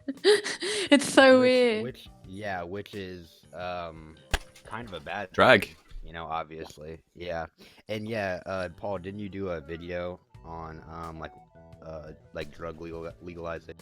It's so which weird. which yeah, which is kind of a bad thing, Drag. obviously. Yeah. And yeah, Paul, didn't you do a video on like drug legalization?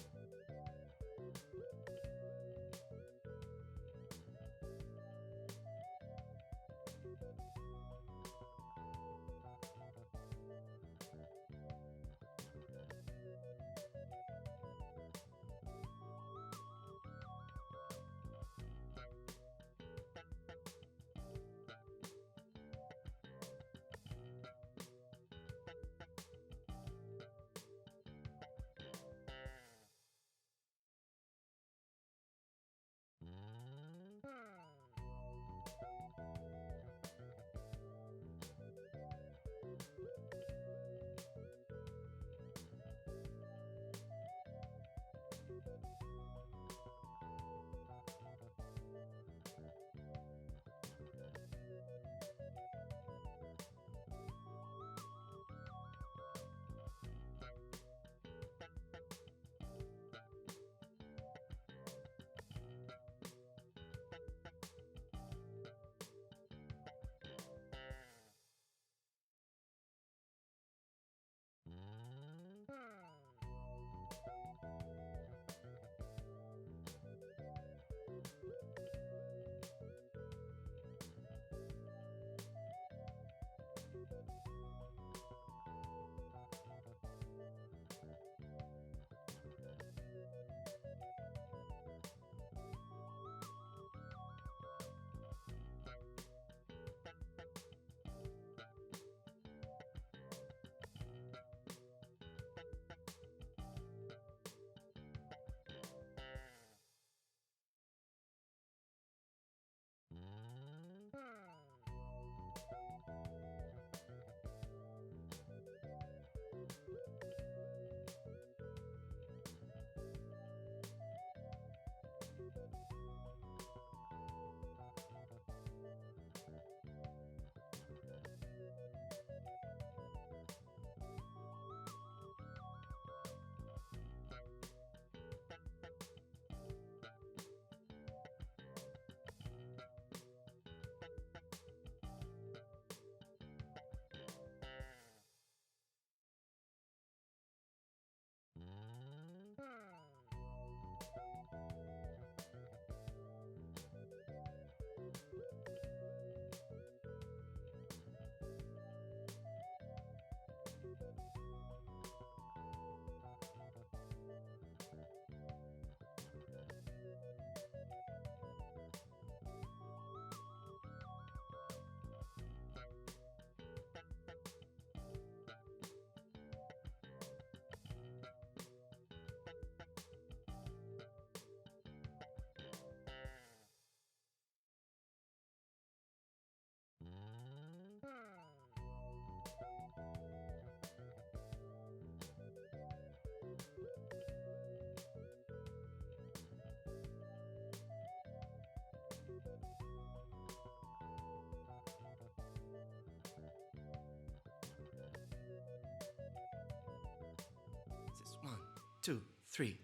One, two, three.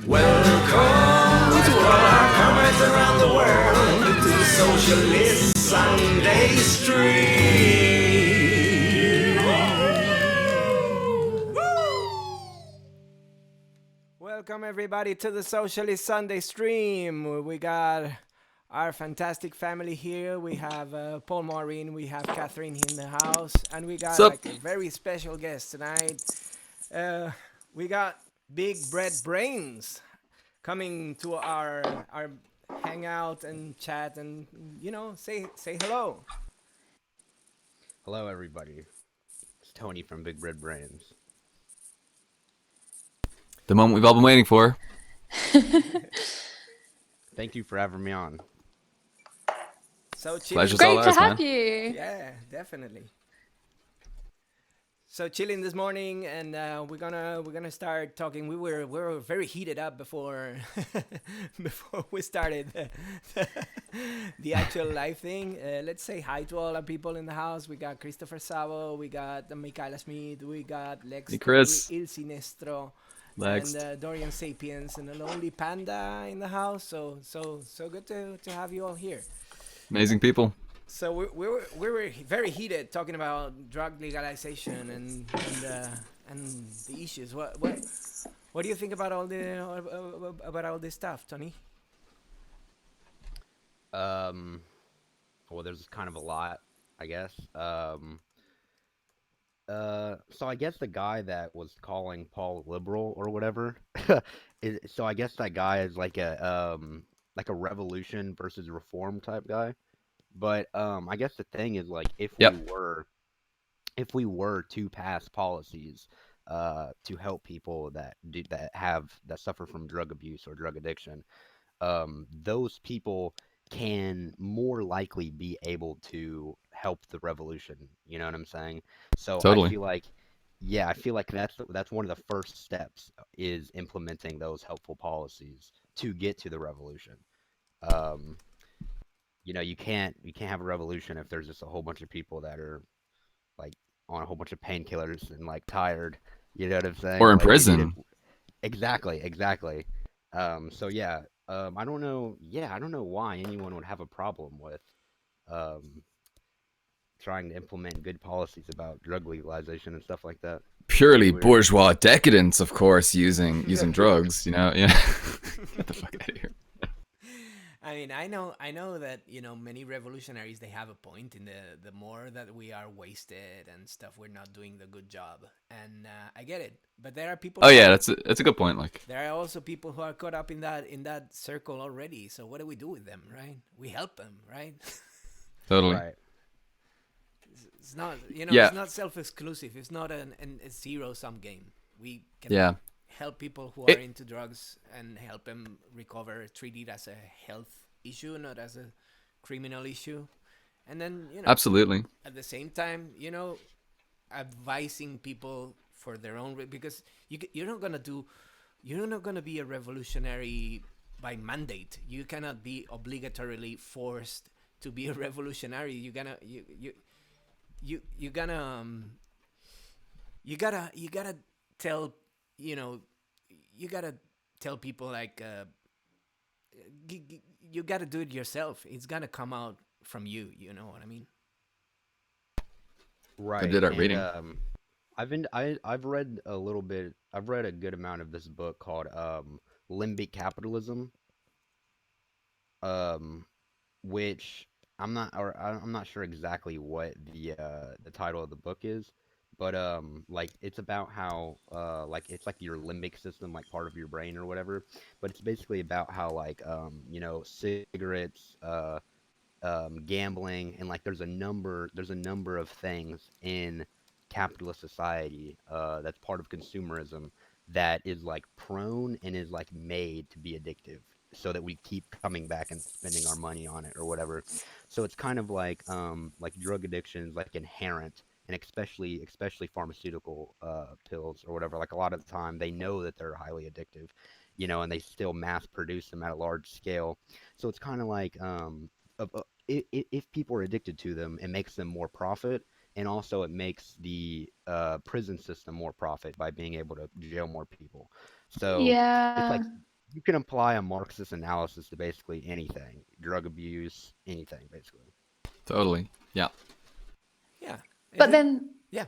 Welcome to all our comrades around the world to the Socialist Sunday stream. Welcome everybody to the Socialist Sunday stream. We got our fantastic family here. We have Paul Morrin, we have Kathrin in the house, and we got Sup? like a very special guest tonight. We got BigBreadBrainz coming to our hangout and chat and say hello. Hello, everybody. It's Toni from BigBreadBrainz. The moment we've all been waiting for. Thank you for having me on. So Pleasure's chilling. all Great to ours, have man. you. Yeah, definitely. So chilling this morning, and we're gonna start talking. We were very heated up before before we started the actual live thing. Let's say hi to all our people in the house. We got Christopher Savo, we got Michaela Smith, we got Lex, Hey, Chris. Il Sinestro, Next. and Dorian Sapiens and a lonely panda in the house. So good to have you all here. Amazing people. So we were very heated talking about drug legalization and the issues. What do you think about all this stuff, Tony? Well, there's kind of a lot, I guess. So I guess the guy that was calling Paul liberal or whatever, so I guess that guy is like a revolution versus reform type guy. But I guess the thing is like Yep. if we were to pass policies to help people that suffer from drug abuse or drug addiction, those people can more likely be able to help the revolution. You know what I'm saying? So Totally. I feel like that's one of the first steps is implementing those helpful policies to get to the revolution. Um, you can't have a revolution if there's just a whole bunch of people that are like on a whole bunch of painkillers and like tired. You know what I'm saying? Or in Like we need prison. exactly. So yeah, I don't know. Yeah, I don't know why anyone would have a problem with um trying to implement good policies about drug legalization and stuff like that. Pretty Purely weird. bourgeois decadence, of course, using drugs, you know? Yeah. Get the fuck out of here. I mean, I know that many revolutionaries they have a point in the more that we are wasted and stuff, we're not doing the good job, and I get it. But there are people. Oh yeah, that's a good point. Like, There are also people who are caught up in that circle already. So what do we do with them, right? We help them, right? totally. Right. It's not Yeah. it's not self-exclusive. It's not a zero-sum game. We can Yeah. help people who It- are into drugs and help them recover, treat it as a health issue, not as a criminal issue. And then, Absolutely. at the same time, advising people for their own because you're not gonna be a revolutionary by mandate. You cannot be obligatorily forced to be a revolutionary. You gotta tell you gotta tell people like you gotta do it yourself. It's gonna come out from you. You know what I mean? Right. did our And reading. I've read a little bit. I've read a good amount of this book called Limbic Capitalism, um, which I'm not sure exactly what the title of the book is, but like it's about how like it's like your limbic system, like part of your brain or whatever. But it's basically about how like cigarettes, gambling, and like there's a number of things in capitalist society that's part of consumerism that is like prone and is like made to be addictive so that we keep coming back and spending our money on it or whatever. So it's kind of like drug addiction is like inherent, and especially pharmaceutical pills or whatever. Like a lot of the time they know that they're highly addictive, and they still mass produce them at a large scale. So it's kind of like if people are addicted to them, it makes them more profit, and also it makes the prison system more profit by being able to jail more people. So it's Yeah. like you can apply a Marxist analysis to basically anything, drug abuse, anything, basically. Totally. Yeah. Yeah. But then, yeah.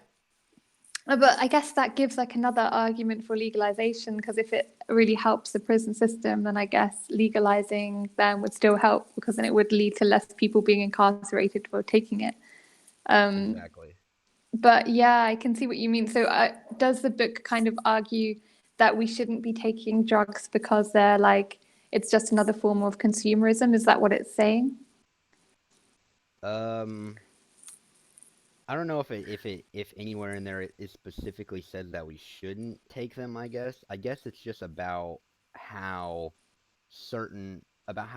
but I guess that gives like another argument for legalization, because if it really helps the prison system, then I guess legalizing them would still help, because then it would lead to less people being incarcerated for taking it. Exactly. But yeah, I can see what you mean. So does the book kind of argue that we shouldn't be taking drugs because they're like, it's just another form of consumerism? Is that what it's saying? Um, I don't know if anywhere in there it specifically says that we shouldn't take them, I guess it's just about how about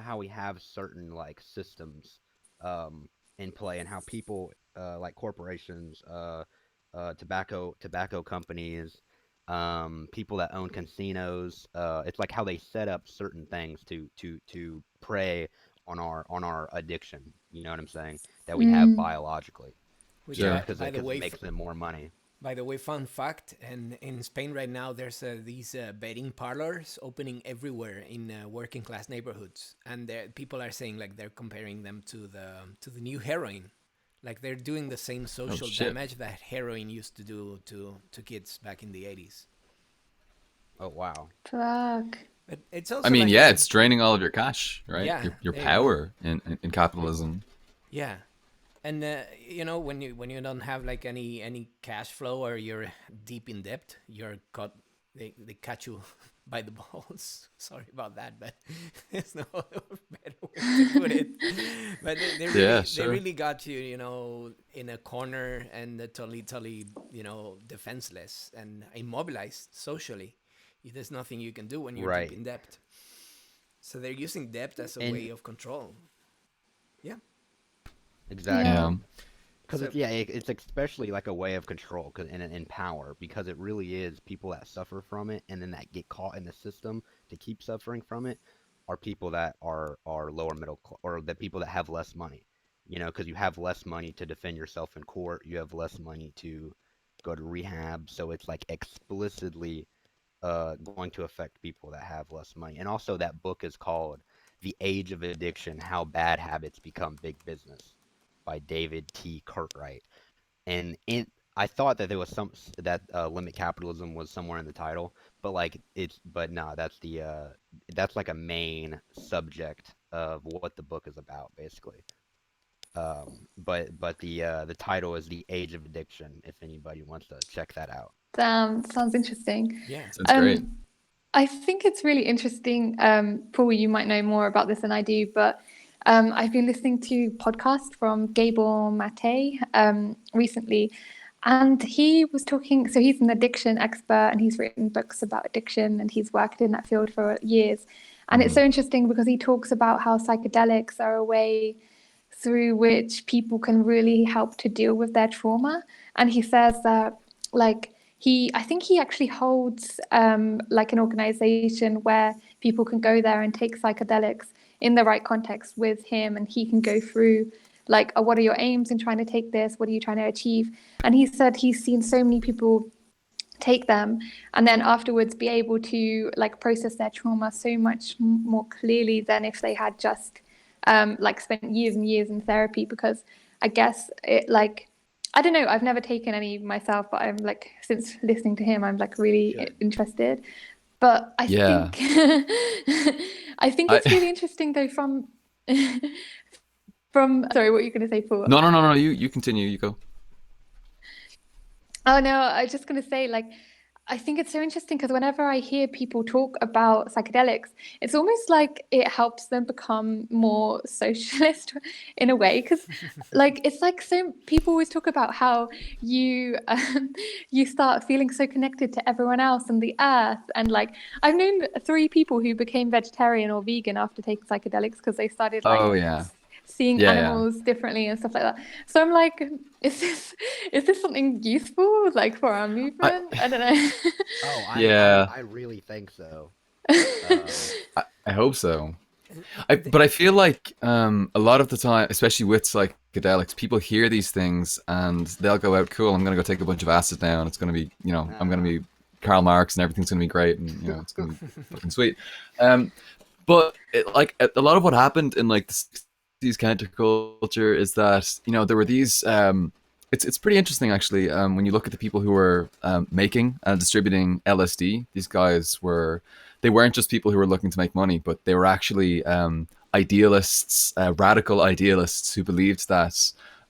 how we have certain like systems in play, and how people like corporations, tobacco companies, people that own casinos, it's like how they set up certain things to prey on our addiction, you know what I'm saying, that we have biologically. Which, Sure. Because by the way, it makes them more money. By the way, fun fact, and in Spain right now, there's these betting parlors opening everywhere in working class neighborhoods, and people are saying like they're comparing them to the new heroin, like they're doing the same social damage that heroin used to do to kids back in the 80s. Oh wow. Fuck. But it's also I mean, like yeah, it's draining all of your cash, right? Yeah, Your there you power in capitalism. Yeah, and when you don't have like any cash flow or you're deep in debt, you're caught. They catch you by the balls. Sorry about that, but there's no better way to put it. But they really got you, in a corner and totally, defenseless and immobilized socially. There's nothing you can do when you're deep in debt. So they're using debt as a way of control. Yeah. Exactly. Yeah. Because it's especially like a way of control and power, because it really is people that suffer from it and then that get caught in the system to keep suffering from it are people that are lower middle or the people that have less money, because you have less money to defend yourself in court, you have less money to go to rehab, so it's like explicitly going to affect people that have less money. And also that book is called The Age of Addiction: How Bad Habits Become Big Business by David T. Cartwright. And I thought that there was Limit Capitalism was somewhere in the title, but no, that's like a main subject of what the book is about, basically. But the title is The Age of Addiction, if anybody wants to check that out. Damn, sounds interesting. Yeah. Sounds great. I think it's really interesting. Paul, you might know more about this than I do, but I've been listening to podcasts from Gabor Mate recently, and he was talking. So he's an addiction expert, and he's written books about addiction, and he's worked in that field for years. And it's so interesting because he talks about how psychedelics are a way through which people can really help to deal with their trauma. And he says that, I think he actually holds like an organization where people can go there and take psychedelics in the right context with him, and he can go through what are your aims in trying to take this? What are you trying to achieve? And he said he's seen so many people take them and then afterwards be able to process their trauma so much more clearly than if they had just spent years and years in therapy, because I guess it I don't know, I've never taken any myself, but I'm since listening to him, I'm really interested. But I think I think it's really interesting though from sorry, what are you going to say, Paul? No, you continue, you go. Oh no, I was just going to say I think it's so interesting because whenever I hear people talk about psychedelics, it's almost like it helps them become more socialist in a way. Because it's so people always talk about how you you start feeling so connected to everyone else and the earth. And I've known 3 people who became vegetarian or vegan after taking psychedelics because they started seeing animals differently and stuff like that. So I'm is this something useful for our movement? I don't know. I really think so. I hope so. But I feel like a lot of the time, especially with psychedelics, people hear these things and they'll go out, cool, I'm gonna go take a bunch of acid now and it's gonna be, I'm gonna be Karl Marx and everything's gonna be great and it's gonna be fucking sweet. But a lot of what happened in these counterculture is that there were these it's pretty interesting actually when you look at the people who were making and distributing LSD. These guys they weren't just people who were looking to make money, but they were actually idealists, radical idealists who believed that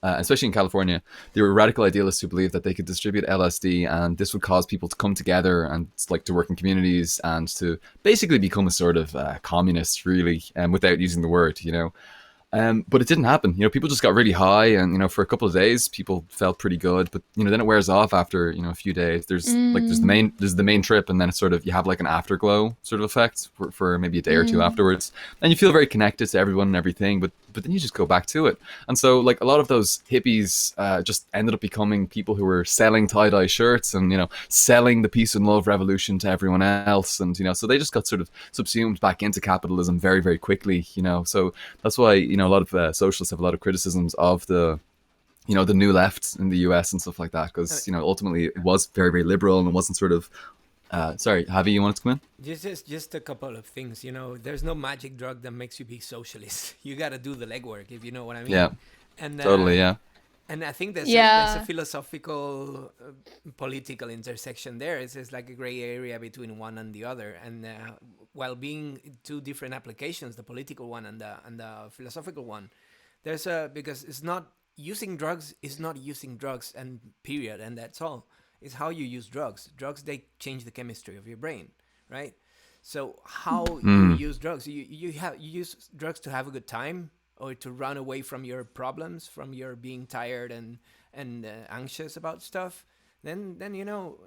especially in California, there were radical idealists who believed that they could distribute LSD and this would cause people to come together and to work in communities and to basically become a sort of communist, really, without using the word, But it didn't happen. People just got really high, and for a couple of days, people felt pretty good. But then it wears off after a few days. There's the main trip, and then it's sort of you have an afterglow sort of effect for maybe a day or two afterwards, and you feel very connected to everyone and everything. But then you just go back to it. And so a lot of those hippies just ended up becoming people who were selling tie-dye shirts and selling the peace and love revolution to everyone else, and so they just got sort of subsumed back into capitalism very, very quickly. So that's why a lot of socialists have a lot of criticisms of the you know, the new left in the US and stuff like that, because, you know, ultimately it was very, very liberal, and it wasn't sort of sorry, Javi, you wanted to come in? Just a couple of things. You know, there's no magic drug that makes you be socialist. You got to do the legwork, if you know what I mean. Yeah, And totally, yeah. And I think there's Yeah. a philosophical, political intersection there. It's like a gray area between one and the other. And while being two different applications, the political one and the philosophical one, there's a because it's not using drugs is not using drugs and period, and that's all. It's how you use drugs. Drugs, they change the chemistry of your brain, right? So how you use drugs, you use drugs to have a good time, or to run away from your problems, from your being tired and anxious about stuff. Then you know.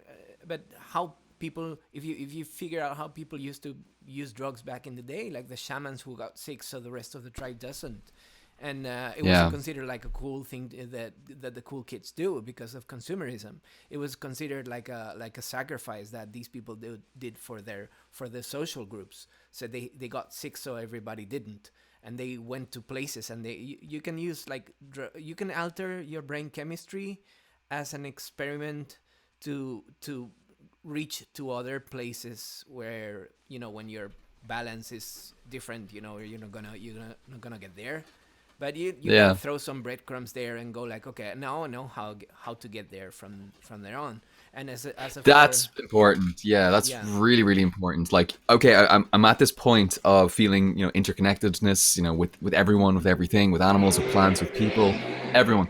But how people, if you figure out how people used to use drugs back in the day, like the shamans who got sick, so the rest of the tribe doesn't. And it wasn't considered like a cool thing that the cool kids do because of consumerism. It was considered like a sacrifice that these people did for the social groups. So they got sick so everybody didn't, and they went to places, and you can use like you can alter your brain chemistry as an experiment to reach to other places where, you know, when your balance is different, you know, you're not gonna get there. But you can throw some breadcrumbs there and go like, okay, now I know how to get there from there on. And as a That's important. Yeah, that's really, really important. Like, okay, I'm at this point of feeling, you know, interconnectedness, you know, with everyone, with everything, with animals, with plants, with people, everyone.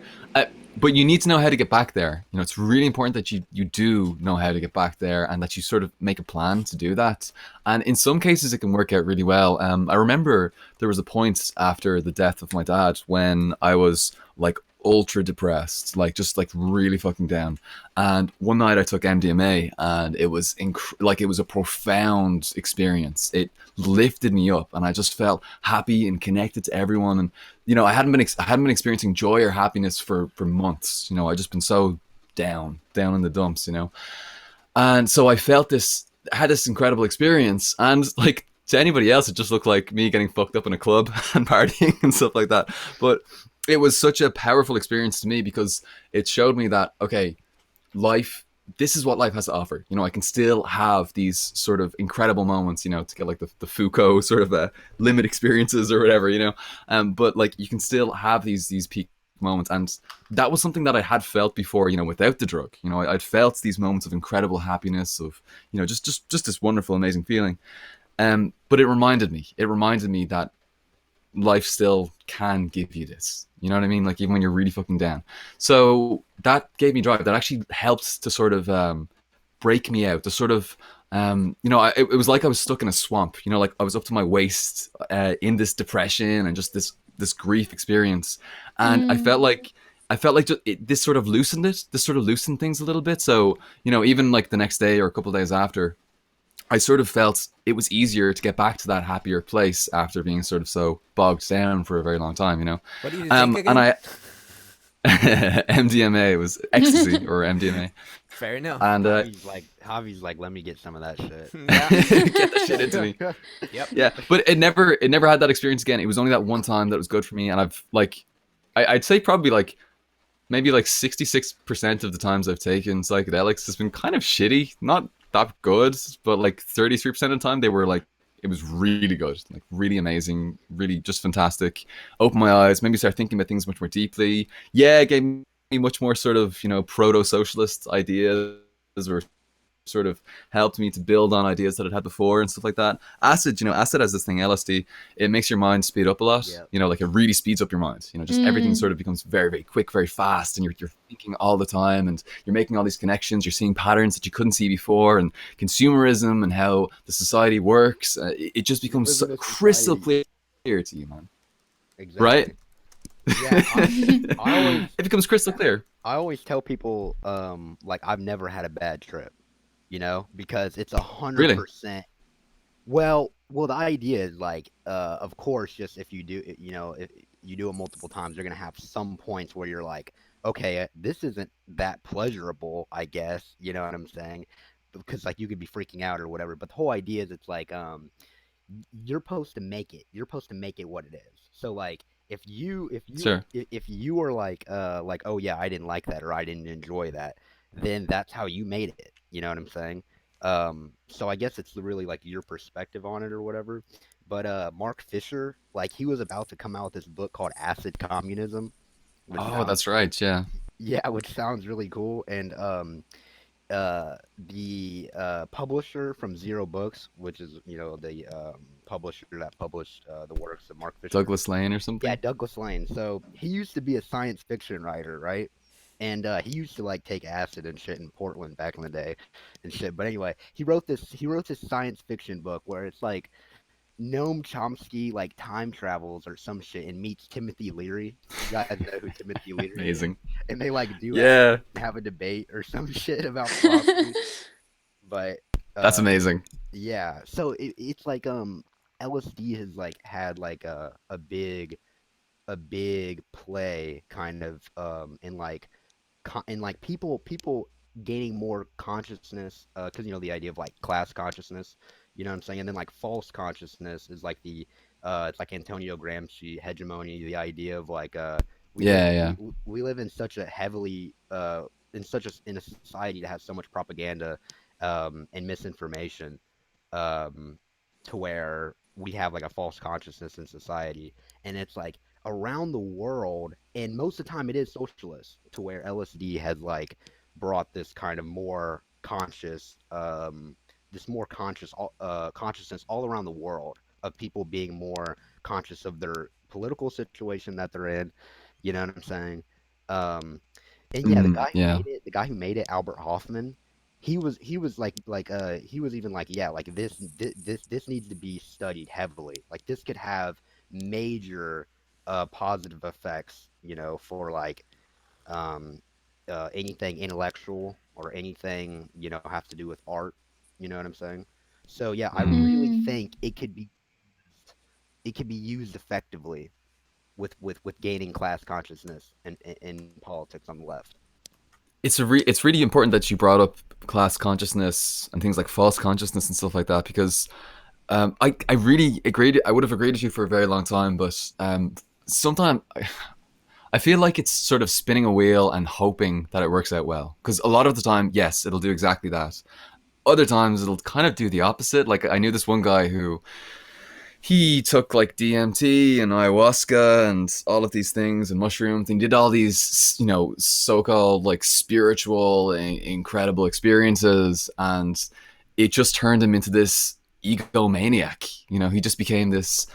But you need to know how to get back there. You know, it's really important that you do know how to get back there, and that you sort of make a plan to do that. And in some cases, it can work out really well. I remember there was a point after the death of my dad when I was like ultra depressed, like just like really fucking down. And one night I took MDMA, and it was like it was a profound experience. It lifted me up, and I just felt happy and connected to everyone. And you know, I hadn't been experiencing joy or happiness for months. You know, I just been so down in the dumps. You know, and so I had this incredible experience, and like to anybody else, it just looked like me getting fucked up in a club and partying and stuff like that. But it was such a powerful experience to me because it showed me that, okay, this is what life has to offer. You know, I can still have these sort of incredible moments, you know, to get like the Foucault sort of limit experiences or whatever, you know, but like you can still have these peak moments. And that was something that I had felt before, you know, without the drug. You know, I'd felt these moments of incredible happiness, of, you know, just this wonderful, amazing feeling. But it reminded me that life still can give you this. You know what I mean? Like even when you're really fucking down. So that gave me drive. That actually helped to sort of break me out. To sort of, you know, it was like I was stuck in a swamp. You know, like I was up to my waist in this depression and just this grief experience. And I felt like this sort of loosened it. This sort of loosened things a little bit. So, you know, even like the next day or a couple of days after, I sort of felt it was easier to get back to that happier place after being sort of so bogged down for a very long time, you know. What do you think again? And I MDMA was ecstasy or MDMA. Fair enough. And Javi's like, let me get some of that shit. get the shit into me. Yep. Yeah, but it never had that experience again. It was only that one time that was good for me, and I've like, I'd say probably like maybe like 66% of the times I've taken psychedelics has been kind of shitty, not that good, but like 33% of the time they were like, it was really good, like really amazing, really just fantastic. Opened my eyes, made me start thinking about things much more deeply. Yeah, it gave me much more sort of, you know, proto-socialist ideas, or sort of helped me to build on ideas that I'd had before and stuff like that. Acid, you know, acid has this thing, LSD, it makes your mind speed up a lot. Yeah. You know, like it really speeds up your mind. You know, just everything sort of becomes very, very quick, very fast, and you're thinking all the time, and you're making all these connections. You're seeing patterns that you couldn't see before, and consumerism and how the society works. It just becomes so crystal clear to you, man. Exactly. Right? Yeah, I always, it becomes crystal clear. I always tell people, like I've never had a bad trip, you know, because it's 100%. Well, the idea is like, of course, just if you do, you know, if you do it multiple times, you're gonna have some points where you're like, okay, this isn't that pleasurable, I guess, you know what I'm saying? Because like you could be freaking out or whatever. But the whole idea is it's like, you're supposed to make it. You're supposed to make it what it is. So like, Sure. if you were like oh yeah, I didn't like that or I didn't enjoy that, then that's how you made it. You know what I'm saying? So I guess it's really like your perspective on it or whatever. But Mark Fisher, like he was about to come out with this book called Acid Communism, which Oh, sounds that's right. Yeah. yeah, which sounds really cool. And the publisher from Zero Books, which is the publisher that published the works of Mark Fisher. Douglas Lane or Yeah, something. Douglas Lane. So he used to be a science fiction writer, right? And he used to like take acid and shit in Portland back in the day and shit. But anyway, he wrote this science fiction book where it's like Noam Chomsky like time travels or some shit and meets Timothy Leary. You guys know who Timothy Leary is? Amazing. And they like do Yeah. have a debate or some shit about philosophy. But That's amazing. yeah, so it's like LSD has like had like a big play kind of in like people gaining more consciousness, because the idea of like class consciousness, you know what I'm saying? And then like false consciousness is like the it's like Antonio Gramsci hegemony, the idea of like Yeah, yeah. we live in such a heavily in a society that has so much propaganda and misinformation, to where we have like a false consciousness in society, and it's like around the world, and most of the time it is socialist, to where LSD has like brought this kind of more conscious, consciousness all around the world, of people being more conscious of their political situation that they're in. You know what I'm saying? And yeah, Yeah. the guy who made it, Albert Hoffman, he was he was even like, yeah, like this needs to be studied heavily. Like this could have major positive effects, for like anything intellectual or anything, have to do with art. You know what I'm saying? So yeah, I really think it could be used effectively with gaining class consciousness and in politics on the left. It's really important that you brought up class consciousness and things like false consciousness and stuff like that, because I really agreed. I would have agreed with you for a very long time, but sometimes I feel like it's sort of spinning a wheel and hoping that it works out well. Because a lot of the time, yes, it'll do exactly that. Other times, it'll kind of do the opposite. Like I knew this one guy who he took like DMT and ayahuasca and all of these things and mushrooms, and he did all these, so-called like spiritual, incredible experiences, and it just turned him into this egomaniac. He just became this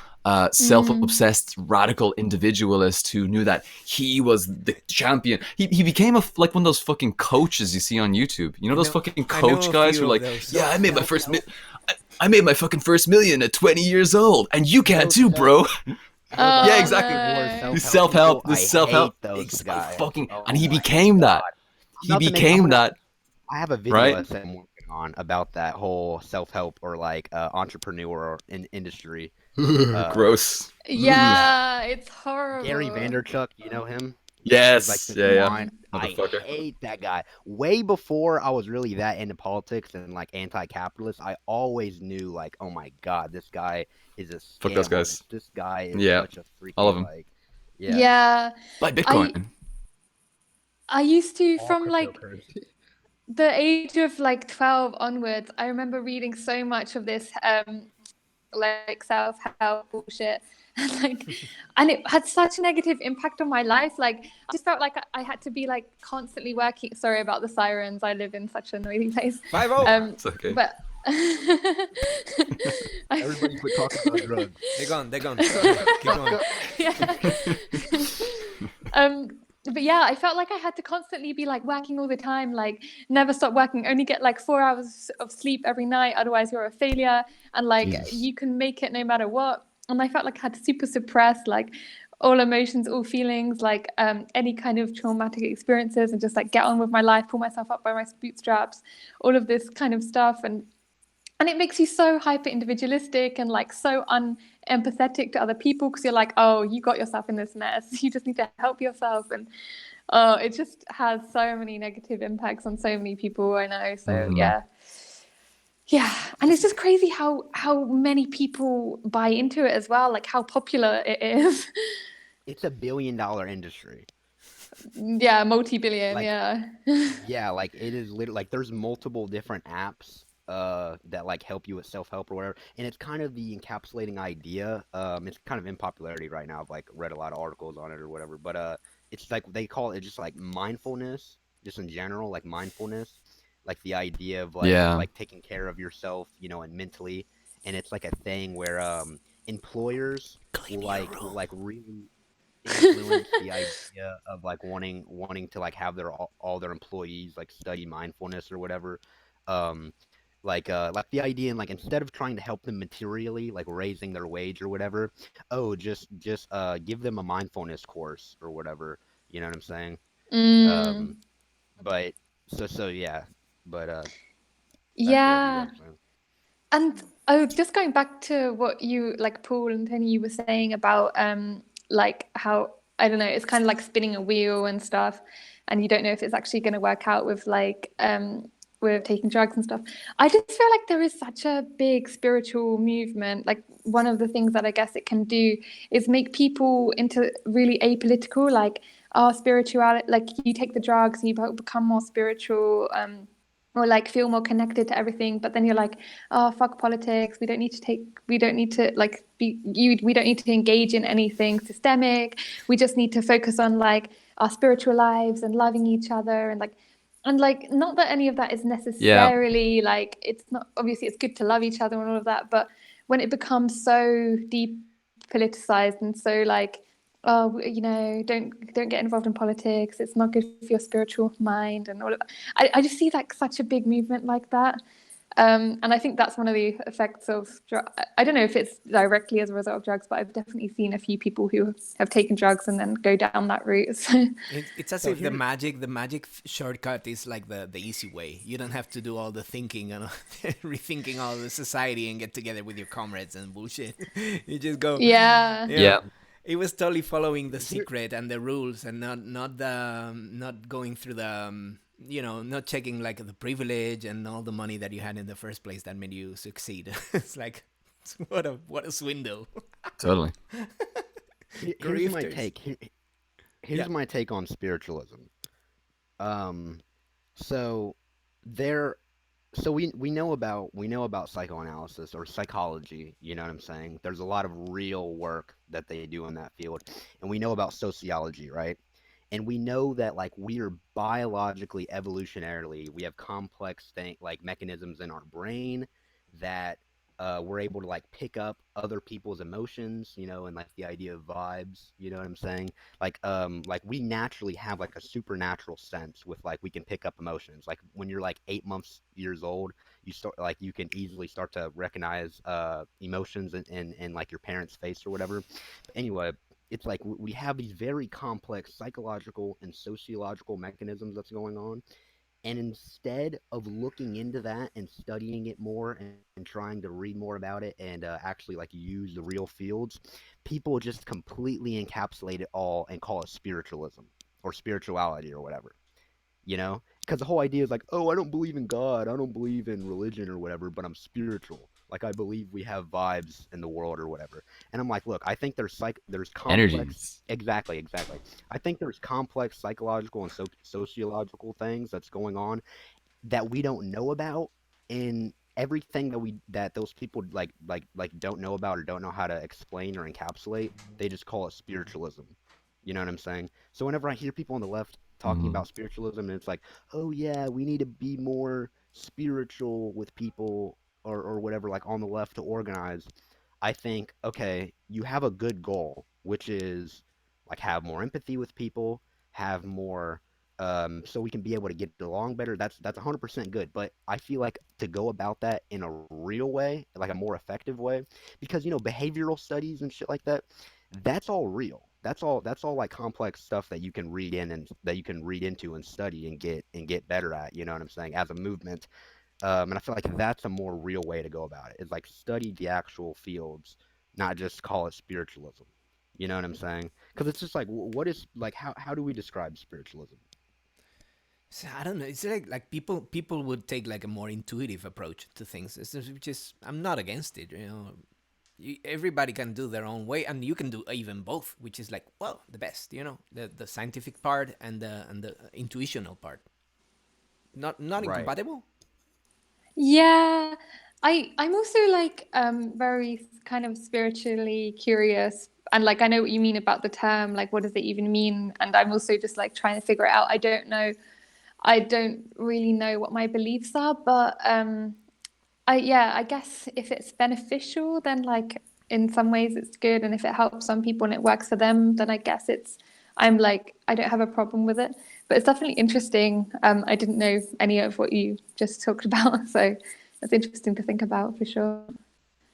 self-obsessed radical individualist who knew that he was the champion. He became like one of those fucking coaches you see on YouTube. Those fucking coach guys who are like, yeah, I made my fucking first million at 20 years old, and you can too, bro. Yeah, exactly. No. This self-help, Those guys. And he became that. He became that. I have a video Right? essay I'm working on about that whole self-help or like entrepreneur industry. Gross. Yeah, it's horrible. Gary Vaynerchuk, you know him? Yes. Like this Yeah. wine- I Motherfucker. hate that guy. Way before I was really that into politics and like anti-capitalist, I always knew like, oh my god, this guy is a scam Fuck those guys. artist. This guy is Yeah, such a freaking all of 'em. like, Yeah. Buy Bitcoin. I used to, All from like cryptocurrency. the age of like 12 onwards, I remember reading so much of this like self-help bullshit. And it had such a negative impact on my life. Like I just felt like I had to be like constantly working. Sorry about the sirens. I live in such a noisy place. 5-0. It's okay. But Everybody quit talking about drugs. They're gone. Keep going. Yeah. But yeah, I felt like I had to constantly be like working all the time, like never stop working, only get like 4 hours of sleep every night, otherwise you're a failure, and like Jesus. you can make it no matter what. And I felt like I had to super suppress like all emotions, all feelings, like any kind of traumatic experiences, and just like get on with my life, pull myself up by my bootstraps, all of this kind of stuff. And it makes you so hyper individualistic and like so unempathetic to other people, because you're like, oh, you got yourself in this mess, you just need to help yourself. And it just has so many negative impacts on so many people I know. So yeah, and it's just crazy how many people buy into it as well, like how popular it is. it's a billion-dollar industry. Yeah, multi-billion. Like, Yeah. yeah, like it is literally like there's multiple different apps that like help you with self-help or whatever. And it's kind of the encapsulating idea. It's kind of in popularity right now. I've like read a lot of articles on it or whatever. But it's like they call it just like mindfulness, just in general, like mindfulness, like the idea of Yeah. like taking care of yourself, and mentally. And it's like a thing where employers Clean will your will room. like really influence the idea of like wanting to like have all their employees like study mindfulness or whatever. um like the idea, and like instead of trying to help them materially, like raising their wage or whatever, oh, just give them a mindfulness course or whatever, you know what I'm saying? um Mm, but so yeah, but back to whatever you yeah. guys were saying. And oh, just going back to what you like, Paul and Tony, you were saying about like how I don't know, it's kind of like spinning a wheel and stuff, and you don't know if it's actually going to work out with taking drugs and stuff. I just feel like there is such a big spiritual movement. Like one of the things that I guess it can do is make people into really apolitical, like our spirituality, like you take the drugs and you become more spiritual. Or like feel more connected to everything, but then you're like, oh, fuck politics, we don't need to like we don't need to engage in anything systemic, we just need to focus on like our spiritual lives and loving each other, and like not that any of that is Yeah. necessarily like, it's not, obviously it's good to love each other and all of that, but when it becomes so deep politicized and so like, oh, don't get involved in politics, it's not good for your spiritual mind and all of that. I just see like such a big movement like that. And I think that's one of the effects of I don't know if it's directly as a result of drugs, but I've definitely seen a few people who have taken drugs and then go down that route. So, It's as So if the here, magic shortcut is like the easy way. You don't have to do all the thinking and rethinking all the society and get together with your comrades and bullshit. You just go, yeah. you know. Yeah. It was totally following the here secret and the rules, and not going through the not checking like the privilege and all the money that you had in the first place that made you succeed. It's like what a swindle. Totally. here's my Grifters. take. Yeah. Here's my take on spiritualism. um so there so we know about psychoanalysis or psychology, you know what I'm saying? There's a lot of real work that they do in that field. And we know about sociology, right? And we know that like we are biologically, evolutionarily, we have complex thing like mechanisms in our brain that we're able to like pick up other people's emotions, and like the idea of vibes, you know what I'm saying? Like we naturally have like a supernatural sense with like we can pick up emotions. Like when you're like 8 months years old, you can easily start to recognize emotions in like your parents' face or whatever. But anyway, it's like we have these very complex psychological and sociological mechanisms that's going on. And instead of looking into that and studying it more and trying to read more about it and actually like use the real fields, people just completely encapsulate it all and call it spiritualism or spirituality or whatever, because the whole idea is like, oh, I don't believe in God, I don't believe in religion or whatever, but I'm spiritual. Like I believe we have vibes in the world or whatever. And I'm like, look, I think there's complex. Energies. Exactly. I think there's complex psychological and sociological things that's going on that we don't know about, and everything that those people like don't know about or don't know how to explain or encapsulate, they just call it spiritualism. You know what I'm saying? So whenever I hear people on the left talking Mm. about spiritualism, and it's like, oh yeah, we need to be more spiritual with people or whatever, like on the left to organize, I think, okay, you have a good goal, which is like have more empathy with people, have more so we can be able to get along better. That's 100% good. But I feel like to go about that in a real way, like a more effective way, because behavioral studies and shit like that, that's all real. That's all like complex stuff that you can read in and that you can read into and study and get better at. You know what I'm saying? As a movement, and I feel like that's a more real way to go about it. Is like study the actual fields, not just call it spiritualism. You know what I'm saying? Because it's just like, what is like, how do we describe spiritualism? So I don't know. It's like people would take like a more intuitive approach to things. Which is I'm not against it. everybody can do their own way, and you can do even both, which is like, well, the best, the scientific part and the intuitional part. Not Right. incompatible. Yeah, I'm also like very kind of spiritually curious, and like I know what you mean about the term, like what does it even mean? And I'm also just like trying to figure it out. I don't really know what my beliefs are, but I guess if it's beneficial, then like in some ways it's good, and if it helps some people and it works for them, then I guess I'm like I don't have a problem with it. But it's definitely interesting. I didn't know any of what you just talked about, so it's interesting to think about for sure.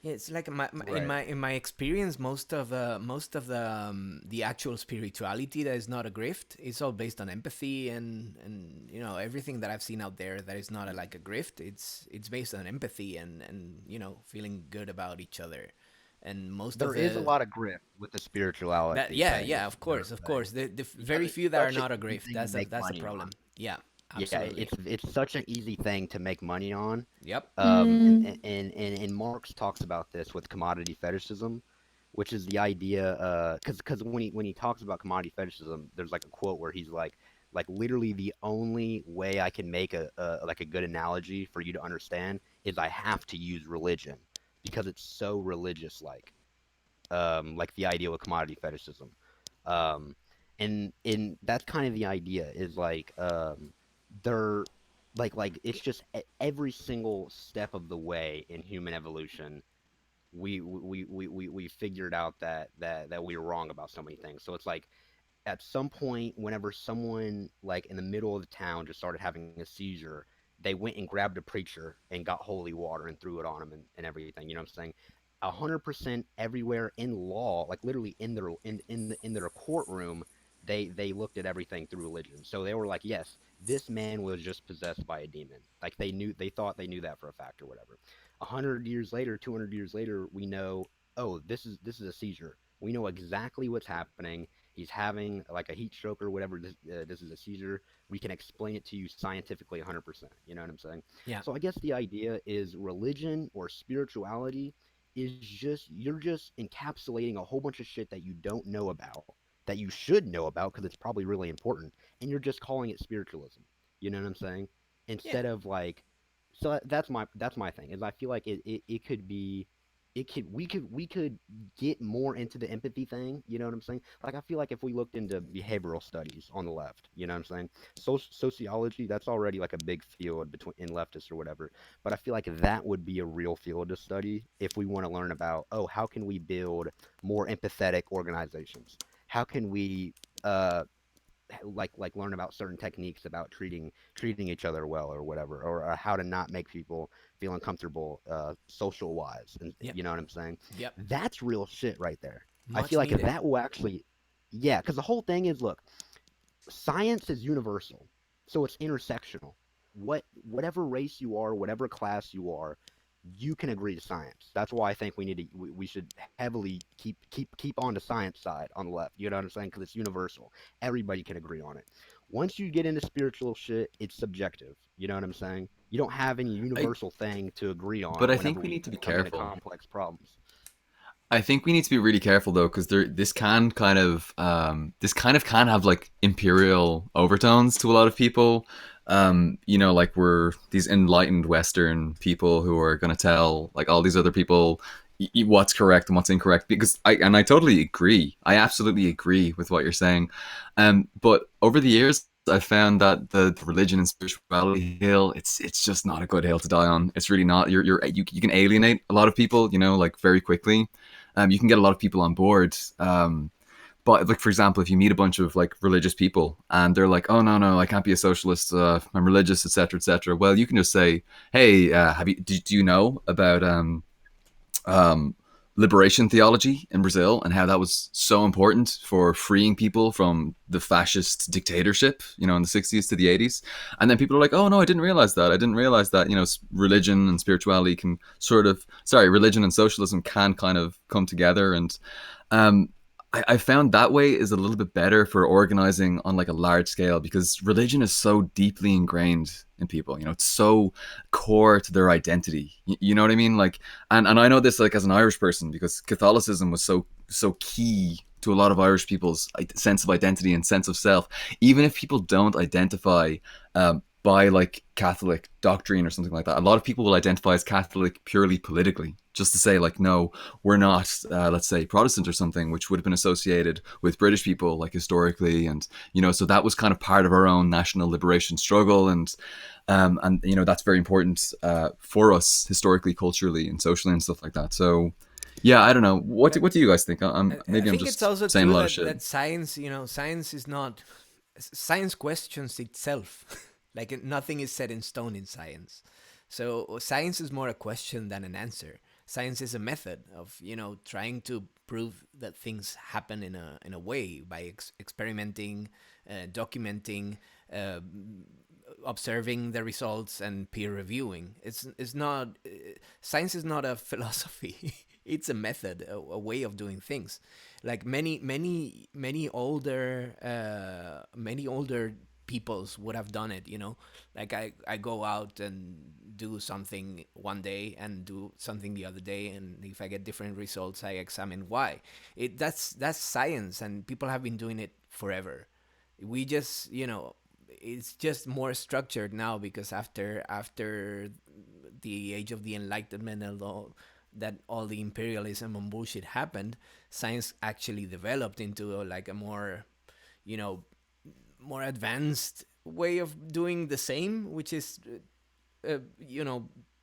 Yeah, it's like Right. in my experience, most of the actual spirituality that is not a grift is all based on empathy, and everything that I've seen out there that is not like a grift. It's based on empathy and feeling good about each other, and most of There is a the lot of grit with the that spirituality yeah, thing, yeah, is of what I'm course, of saying, course, the because very it's few that are such an not a easy grift. thing to make That's the money on. problem. Yeah, Yeah, absolutely. it's such an easy thing to make money on. Yep. Mm, And Marx talks about this with commodity fetishism, which is the idea. Because when he talks about commodity fetishism, there's like a quote where he's like literally the only way I can make a good analogy for you to understand is I have to use religion because it's so religious like the idea with commodity fetishism. Um, and that's kind of the idea is they're like it's just every single step of the way in human evolution we figured out that we were wrong about so many things. So it's like at some point, whenever someone like in the middle of the town just started having a seizure, they went and grabbed a preacher and got holy water and threw it on him and everything. You know what I'm saying? 100% everywhere in law, like literally in their courtroom, they looked at everything through religion. So they were like, yes, this man was just possessed by a demon. Like they thought they knew that for a fact or whatever. 100 years later, 200 years later, we know, oh, this is a seizure. We know exactly what's happening. He's having like a heat stroke or whatever. This is a seizure. We can explain it to you scientifically 100%. You know what I'm saying? Yeah. So I guess the idea is religion or spirituality is just you're just encapsulating a whole bunch of shit that you don't know about that you should know about because it's probably really important, and you're just calling it spiritualism. You know what I'm saying? Yeah. Instead of like, so that's my thing is I feel like it could be we could get more into the empathy thing. You know what I'm saying? Like I feel like if we looked into behavioral studies on the left, you know what I'm saying? Sociology, that's already like a big field between in leftists or whatever. But I feel like that would be a real field to study if we want to learn about, oh, how can we build more empathetic organizations? How can we like learn about certain techniques about treating each other well or whatever, or how to not make people feel uncomfortable social wise, and Yep. you know what I'm saying? Yep. That's real shit right there. I Much feel like needed. that will actually, yeah, because the whole thing is, look, science is universal, so it's intersectional. Whatever race you are, whatever class you are, you can agree to science. That's why I think we should heavily keep on the science side on the left. You know what I'm saying? Because it's universal. Everybody can agree on it. Once you get into spiritual shit, it's subjective. You know what I'm saying? You don't have any I, universal thing to agree but on I whenever think we we need to be come into careful. complex problems. I think we need to be really careful though, because this can this kind of can have like imperial overtones to a lot of people. Like we're these enlightened Western people who are going to tell like all these other people what's correct and what's incorrect. Because I totally agree. I absolutely agree with what you're saying. But over the years, I found that the religion and spirituality hill, it's just not a good hill to die on. It's really not. You can alienate a lot of people, like very quickly. You can get a lot of people on board. But like for example, if you meet a bunch of like religious people and they're like, "Oh no, I can't be a socialist. I'm religious, etc., etc." Well, you can just say, "Hey, do you know about um, liberation theology in Brazil and how that was so important for freeing people from the fascist dictatorship, in the 60s to the 80s?" And then people are like, "Oh no, I didn't realize that. I didn't realize that, religion and spirituality religion and socialism can kind of come together." And um, I found that way is a little bit better for organizing on like a large scale, because religion is so deeply ingrained in people. You know, it's so core to their identity. You know what I mean? Like, and I know this like as an Irish person, because Catholicism was so key to a lot of Irish people's sense of identity and sense of self. Even if people don't identify by like Catholic doctrine or something like that, a lot of people will identify as Catholic purely politically, just to say like, no, we're not, let's say, Protestant or something, which would have been associated with British people like historically. And you know, so that was kind of part of our own national liberation struggle. And you know, that's very important for us historically, culturally, and socially, and stuff like that. So yeah, I don't know. What do you guys think? Maybe I I'm think it's just also saying a true lot that, of shit. that science, science is not, science questions itself. Like nothing is set in stone in science. So science is more a question than an answer. Science is a method of, trying to prove that things happen in a way by experimenting, documenting, uh, observing the results and peer reviewing. It's not science is not a philosophy. It's a method, a way of doing things. Like many older peoples would have done it. Like I go out and do something one day and do something the other day, and if I get different results, I examine why. That's science, and people have been doing it forever. We just, it's just more structured now, because after the age of the Enlightenment and all the imperialism and bullshit happened, science actually developed into like a more, more advanced way of doing the same, which is,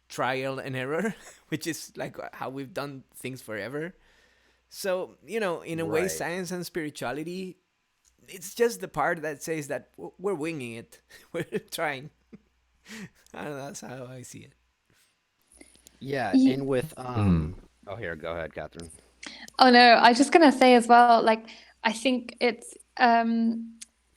trial and error, which is like how we've done things forever. So, in a way, Right. science and spirituality, it's just the part that says that we're winging it. We're trying. I don't know, that's how I see it. Yeah, Ye- and with Mm. oh, here, go ahead, Catherine. Oh no, I was just gonna say as well, like I think it's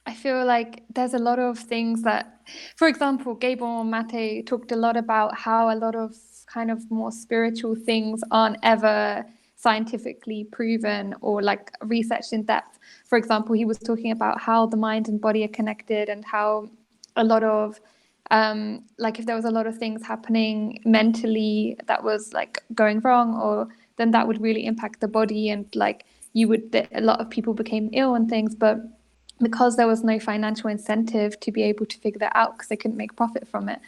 I feel like there's a lot of things that, for example, Gabor Mate talked a lot about how a lot of kind of more spiritual things aren't ever scientifically proven or like researched in depth. For example, he was talking about how the mind and body are connected, and how a lot of like if there was a lot of things happening mentally that was like going wrong, or then that would really impact the body, and like a lot of people became ill and things. But because there was no financial incentive to be able to figure that out, because they couldn't make profit from it,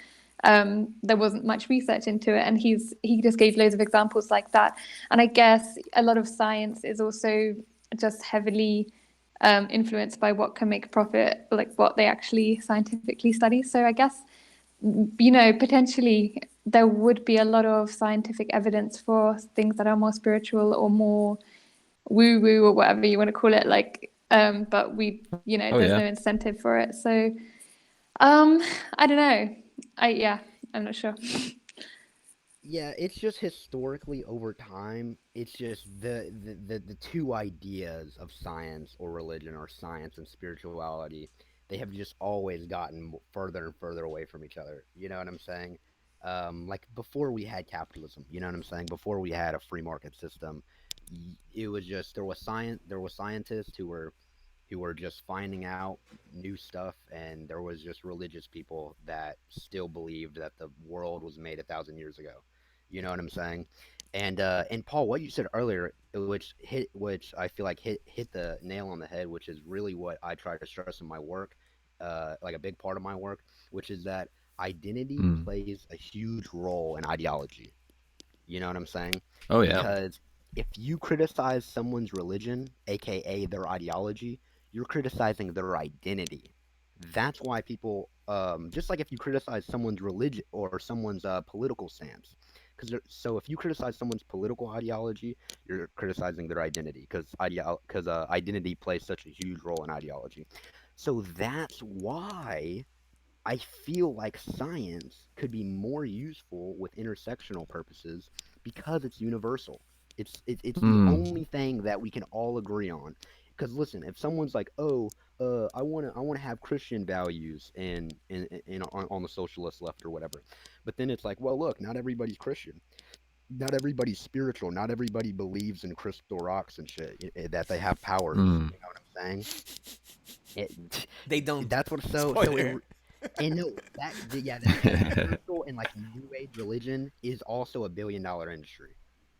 there wasn't much research into it. And he just gave loads of examples like that. And I guess a lot of science is also just heavily influenced by what can make profit, like what they actually scientifically study. So I guess, potentially there would be a lot of scientific evidence for things that are more spiritual or more woo woo or whatever you want to call it, like, but Oh there's yeah. no incentive for it. So, I don't know. I'm not sure. Yeah, it's just historically over time, it's just the two ideas of science or religion, or science and spirituality, they have just always gotten further and further away from each other. You know what I'm saying? Like before we had capitalism, you know what I'm saying? Before we had a free market system, it was just there was scientists who were just finding out new stuff, and there was just religious people that still believed that the world was made 1,000 years ago. You know what I'm saying? And Paul, what you said earlier, which I feel like hit the nail on the head, which is really what I try to stress in my work, like a big part of my work, which is that identity Mm. plays a huge role in ideology. You know what I'm saying? Oh yeah. Because if you criticize someone's religion, aka their ideology, you're criticizing their identity. That's why people, just like if you criticize someone's religion or someone's political stance, so if you criticize someone's political ideology, you're criticizing their identity, because identity plays such a huge role in ideology. So that's why I feel like science could be more useful with intersectional purposes, because it's universal. It's the Mm. only thing that we can all agree on. Because listen, if someone's like, "Oh, I wanna have Christian values on the socialist left or whatever," but then it's like, "Well, look, not everybody's Christian." not everybody's spiritual. Not everybody believes in crystal rocks and shit, that they have powers. Mm. You know what I'm saying? It, They don't. that's what's Spoiler. and no, that spiritual and like new age religion is also a $1 billion industry.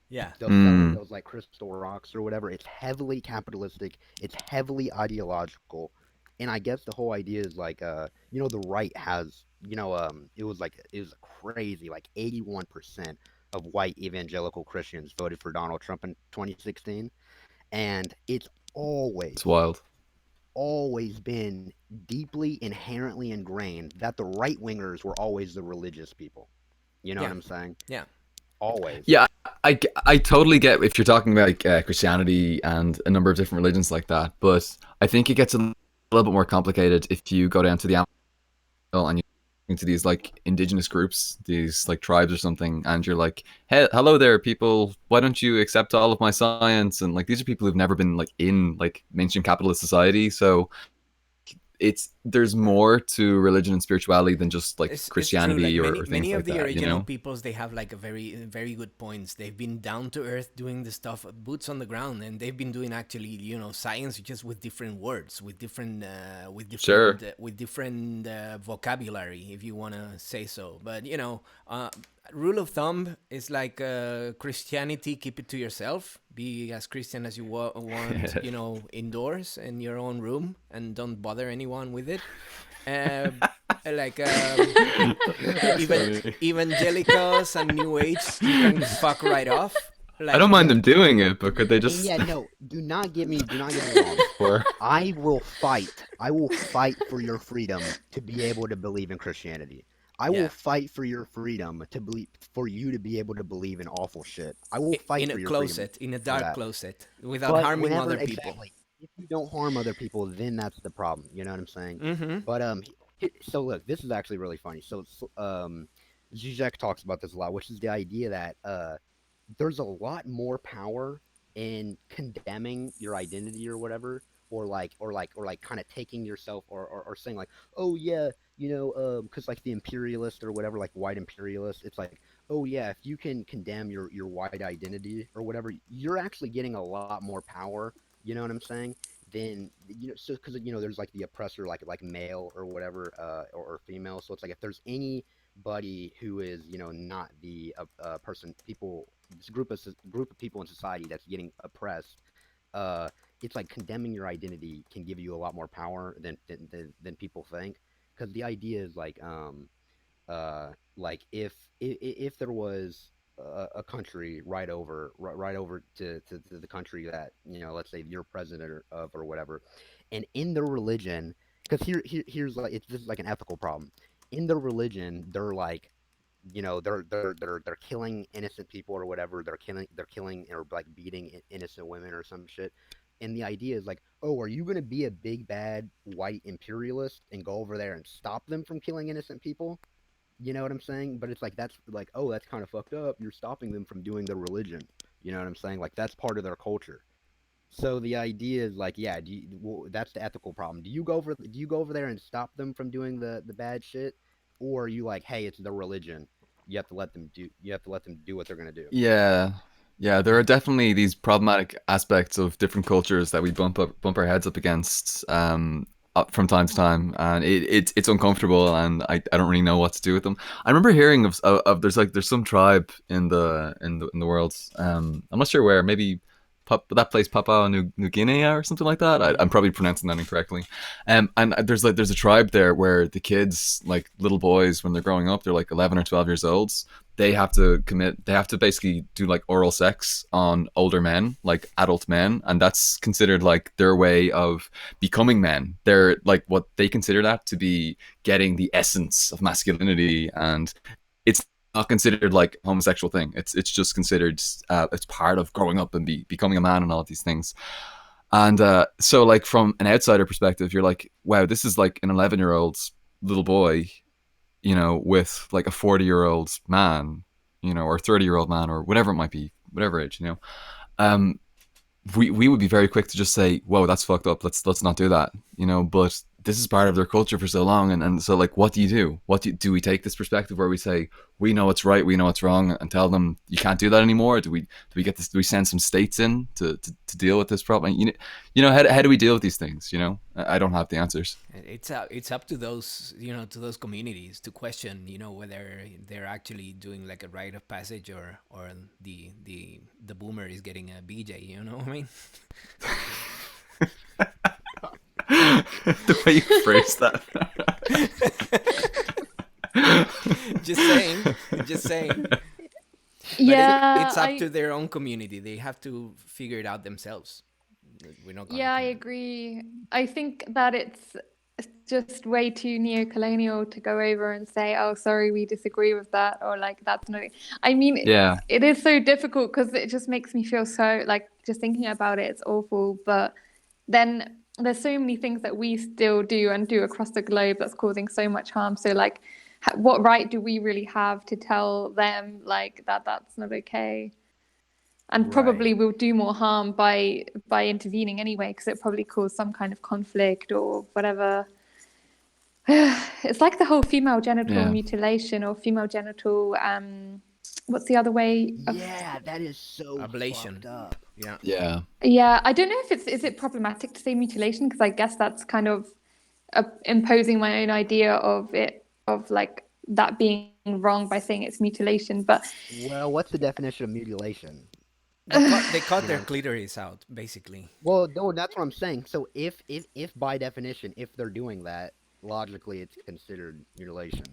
Yeah. Those selling Mm. those like crystal rocks or whatever. It's heavily capitalistic. It's heavily ideological, and I guess the whole idea is like, the right has, it was crazy, like 81% of white evangelical Christians voted for Donald Trump in 2016, and it's It's always wild. always been deeply inherently ingrained that the right wingers were always the religious people. You know what Yeah. I'm saying? Yeah. Always. Yeah, I totally get if you're talking about like, Christianity and a number of different religions like that, but I think it gets a little bit more complicated if you go down to the Amazon and you into these like indigenous groups, these like tribes or something, and you're like, hey, hello there, people. Why don't you accept all of my science? And like these are people who've never been like in like mainstream capitalist society, so there's more to religion and spirituality than just like It's true. Like Christianity or things many of like the that, original peoples, they have like a very good points. They've been down to earth doing the stuff, boots on the ground, and they've been doing actually, science just with different words, with different Sure. with different vocabulary, if you want to say so. But rule of thumb is like Christianity: keep it to yourself. Be as Christian as you want, indoors in your own room, and don't bother anyone with it. Like evangelicals and New Age, you can fuck right off. Like, I don't mind them doing it, but could they And just yeah, no, do not get me wrong. or I will fight for your freedom to be able to believe in Christianity. I Yeah. will fight for your freedom for you to be able to believe in awful shit. I will fight in for a your closet, freedom in a for dark that. closet, without But harming whenever other people. exactly, if you don't harm other people, then that's the problem. You know what I'm saying? Mm-hmm. But so look, this is actually really funny. So Zizek talks about this a lot, which is the idea that there's a lot more power in condemning your identity or whatever, or kind of taking yourself or saying like, oh yeah, because like the imperialist or whatever, like white imperialist, it's like, oh yeah, if you can condemn your white identity or whatever, you're actually getting a lot more power. You know what I'm saying? Then so because there's like the oppressor, like male or whatever, or female. So it's like if there's anybody who is not the person, people, this group of people in society that's getting oppressed, it's like condemning your identity can give you a lot more power than people think, because the idea is like if there was a country right over to the country that let's say you're president or whatever, and in their religion, because here's like this is like an ethical problem. In their religion, they're like they're killing innocent people or whatever. They're killing or like beating innocent women or some shit. And the idea is like, oh, are you gonna be a big bad white imperialist and go over there and stop them from killing innocent people? You know what I'm saying? But it's like that's like, oh, that's kind of fucked up. You're stopping them from doing their religion. You know what I'm saying? Like that's part of their culture. So the idea is like, yeah, that's the ethical problem. Do you go over there and stop them from doing the bad shit, or are you like, hey, it's their religion. You have to let them do what they're gonna do. yeah, yeah. There are definitely these problematic aspects of different cultures that we bump our heads up against up from time to time, and it's uncomfortable, and I don't really know what to do with them. I remember hearing of there's some tribe in the world. I'm not sure where. Maybe that place Papua New Guinea or something like that. I'm probably pronouncing that incorrectly. And there's a tribe there where the kids, like little boys, when they're growing up, they're like 11 or 12 years old. They have to basically do like oral sex on older men, like adult men, and that's considered like their way of becoming men. They're like what they consider that to be getting the essence of masculinity, and it's not considered like a homosexual thing. It's just considered it's part of growing up and becoming a man and all of these things. And so like from an outsider perspective, you're like, wow, this is like an 11-year-old little boy, with like a 40-year-old man, or 30-year-old man, or whatever it might be, whatever age, um, we would be very quick to just say, whoa, that's fucked up. Let's not do that, But this is part of their culture for so long, and so like, what do you do? Do we take this perspective where we say we know what's right, we know what's wrong, and tell them you can't do that anymore? Do we get this? Do we send some states in to deal with this problem? How do we deal with these things? I don't have the answers. It's up to those to those communities to question whether they're actually doing like a rite of passage or the boomer is getting a BJ. You know what I mean? The way you phrase that. Just saying. But Yeah, it's up to their own community. They have to figure it out themselves. We're not. Yeah, I agree. I think that it's just way too neo-colonial to go over and say, "Oh, sorry, we disagree with that," or like that's not. I mean, Yeah. it is so difficult because it just makes me feel so like just thinking about it, it's awful. But then there's so many things that we still do and do across the globe that's causing so much harm. So like, what right do we really have to tell them like that's not okay? And probably will do more harm by intervening anyway, because it probably caused some kind of conflict or whatever. It's like the whole female genital mutilation or female genital. What's the other way? Yeah, that is so Ablation. fucked up. Yeah. Yeah. Yeah, I don't know if is it problematic to say mutilation, because I guess that's kind of imposing my own idea of it, of like that being wrong by saying it's mutilation. But Well, what's the definition of mutilation? They cut their clitoris out, basically. Well, no, that's what I'm saying. So if by definition, if they're doing that, logically it's considered mutilation.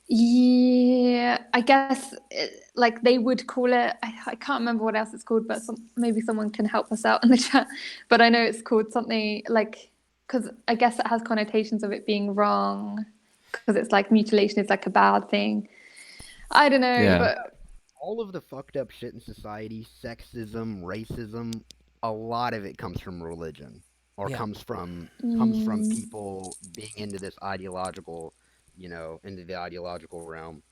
yeah, I guess like they would call it. I can't remember what else it's called, but maybe someone can help us out in the chat. But I know it's called something like, because I guess it has connotations of it being wrong, because it's like mutilation is like a bad thing. I don't know, but All of the fucked up shit in society, sexism, racism, a lot of it comes from religion, or comes from people being into this ideological, into the ideological realm.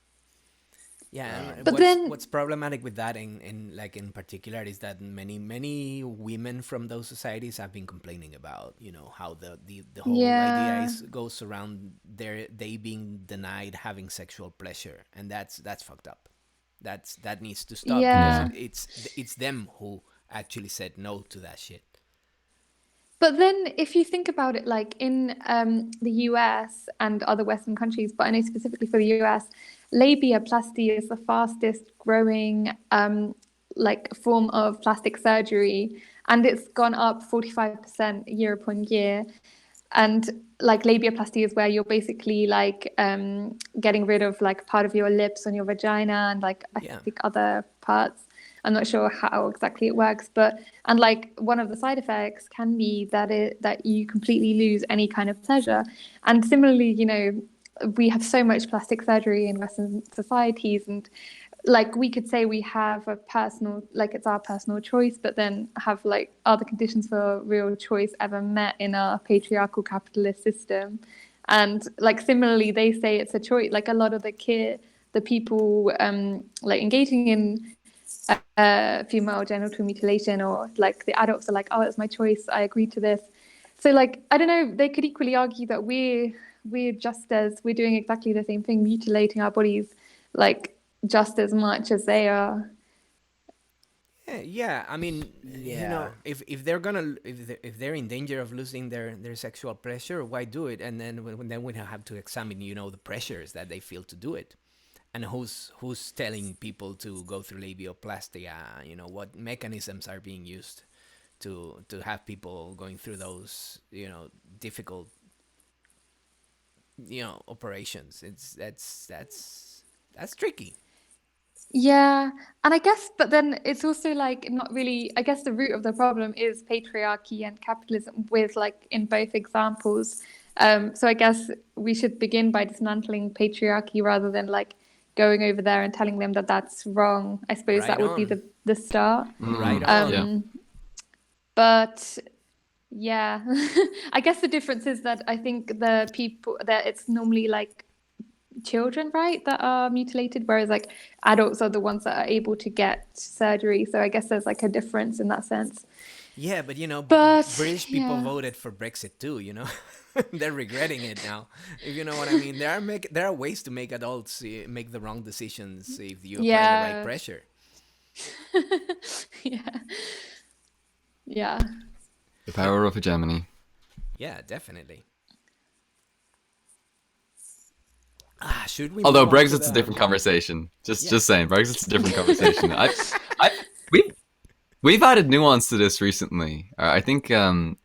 Yeah, But then- what's problematic with that in particular is that many women from those societies have been complaining about how the whole idea goes around they being denied having sexual pleasure, and that's fucked up. That needs to stop, because it's them who actually said no to that shit. But then if you think about it, like in the US and other Western countries, but I know specifically for the US, labiaplasty is the fastest growing like form of plastic surgery, and it's gone up 45% year upon year. And like labiaplasty is where you're basically like getting rid of like part of your lips on your vagina and like I think other parts. I'm not sure how exactly it works, and like one of the side effects can be that you completely lose any kind of pleasure. And similarly, we have so much plastic surgery in Western societies, and like we could say we have a personal, like it's our personal choice, but then have like are the conditions for real choice ever met in our patriarchal capitalist system? And like similarly, they say it's a choice. Like a lot of the people like engaging in female genital mutilation, or like the adults are like, oh, it's my choice, I agree to this. So like I don't know, they could equally argue that we're doing exactly the same thing, mutilating our bodies like just as much as they are. Yeah, I mean, if they're in danger of losing their sexual pleasure, why do it? And then we have to examine the pressures that they feel to do it. And who's telling people to go through labiaplasty? What mechanisms are being used to have people going through those difficult operations? That's tricky. Yeah, and I guess, but then it's also like not really. I guess the root of the problem is patriarchy and capitalism, with like in both examples. So I guess we should begin by dismantling patriarchy rather than like going over there and telling them that that's wrong. I suppose Right that would be the start. Right on. But yeah, I guess the difference is that I think the people that it's normally like children, right, that are mutilated, whereas like adults are the ones that are able to get surgery. So I guess there's like a difference in that sense. Yeah, but you know, But British people yeah, voted for Brexit too. You know, they're regretting it now. If you know what I mean, there are ways to make adults make the wrong decisions if you apply the right yeah, pressure. yeah, yeah. The power of hegemony. Yeah, definitely. Should we Although move on to Brexit's a the? different conversation. Yeah. Just saying, Brexit's a different conversation. I, we've added nuance to this recently. I think Kathrin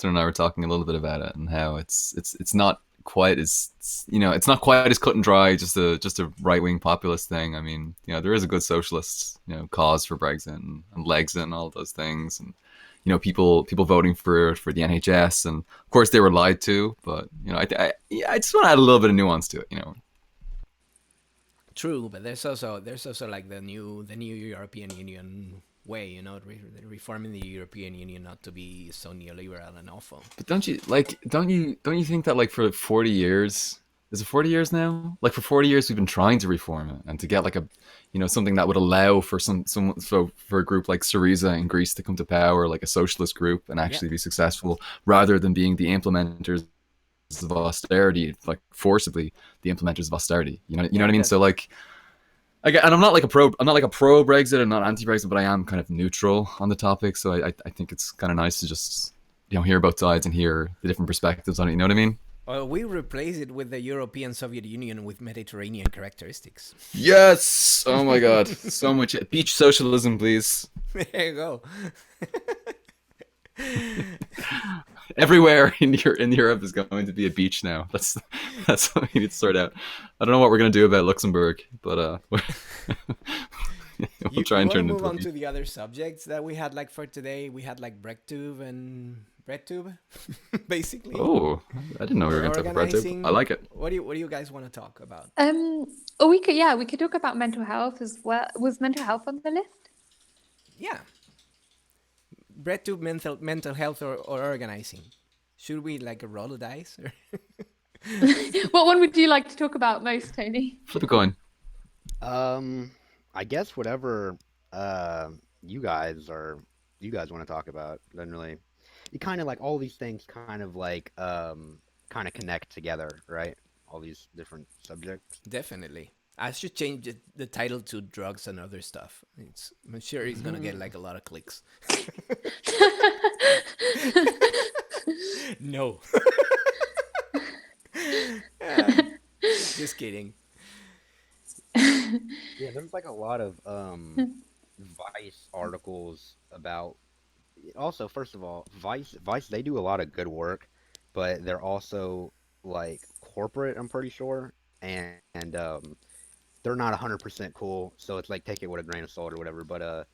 and I were talking a little bit about it and how it's not quite as it's not quite as cut and dry. Just a right wing populist thing. I mean, there is a good socialist cause for Brexit and Legsit and all those things, and people voting for the NHS, and of course they were lied to. But I just want to add a little bit of nuance to it. True, but there's also like the new European Union way, reforming the European Union not to be so neoliberal and awful. But don't you think that like for 40 years, is it 40 years now? Like for 40 years we've been trying to reform it and to get like a something that would allow for for a group like Syriza in Greece to come to power, like a socialist group, and actually be successful, rather than being the implementers of austerity, like forcibly the implementers of austerity. You know what I mean? So like, and I'm not like a pro Brexit and not anti Brexit, but I am kind of neutral on the topic. So I think it's kind of nice to just hear both sides and hear the different perspectives on it. You know what I mean? We replace it with the European Soviet Union with Mediterranean characteristics. Yes. Oh my God. So much beach socialism, please. There you go. Everywhere in Europe is going to be a beach now. That's what we need to sort out. I don't know what we're gonna do about Luxembourg, but we'll try and turn it into move a on beach. to the other subjects that we had like for today. We had like Breadtube and Breadtube, basically. Oh, I didn't know we were gonna talk about Organizing. Breadtube. I like it. What do you guys want to talk about? Or we could talk about mental health as well. Was mental health on the list? Yeah. Breadtube, mental health or organizing. Should we like roll the dice? Or? What one would you like to talk about most, Tony? Flip a coin. I guess whatever you guys want to talk about. Doesn't really. You kind of like all these things kind of connect together, right? All these different subjects. Definitely. I should change the title to drugs and other stuff. I'm sure he's gonna get like a lot of clicks. No. Just kidding. Yeah, there's like a lot of Vice articles about. Also, first of all, Vice they do a lot of good work, but they're also like corporate. I'm pretty sure, and they're not 100% cool. So it's like take it with a grain of salt or whatever. But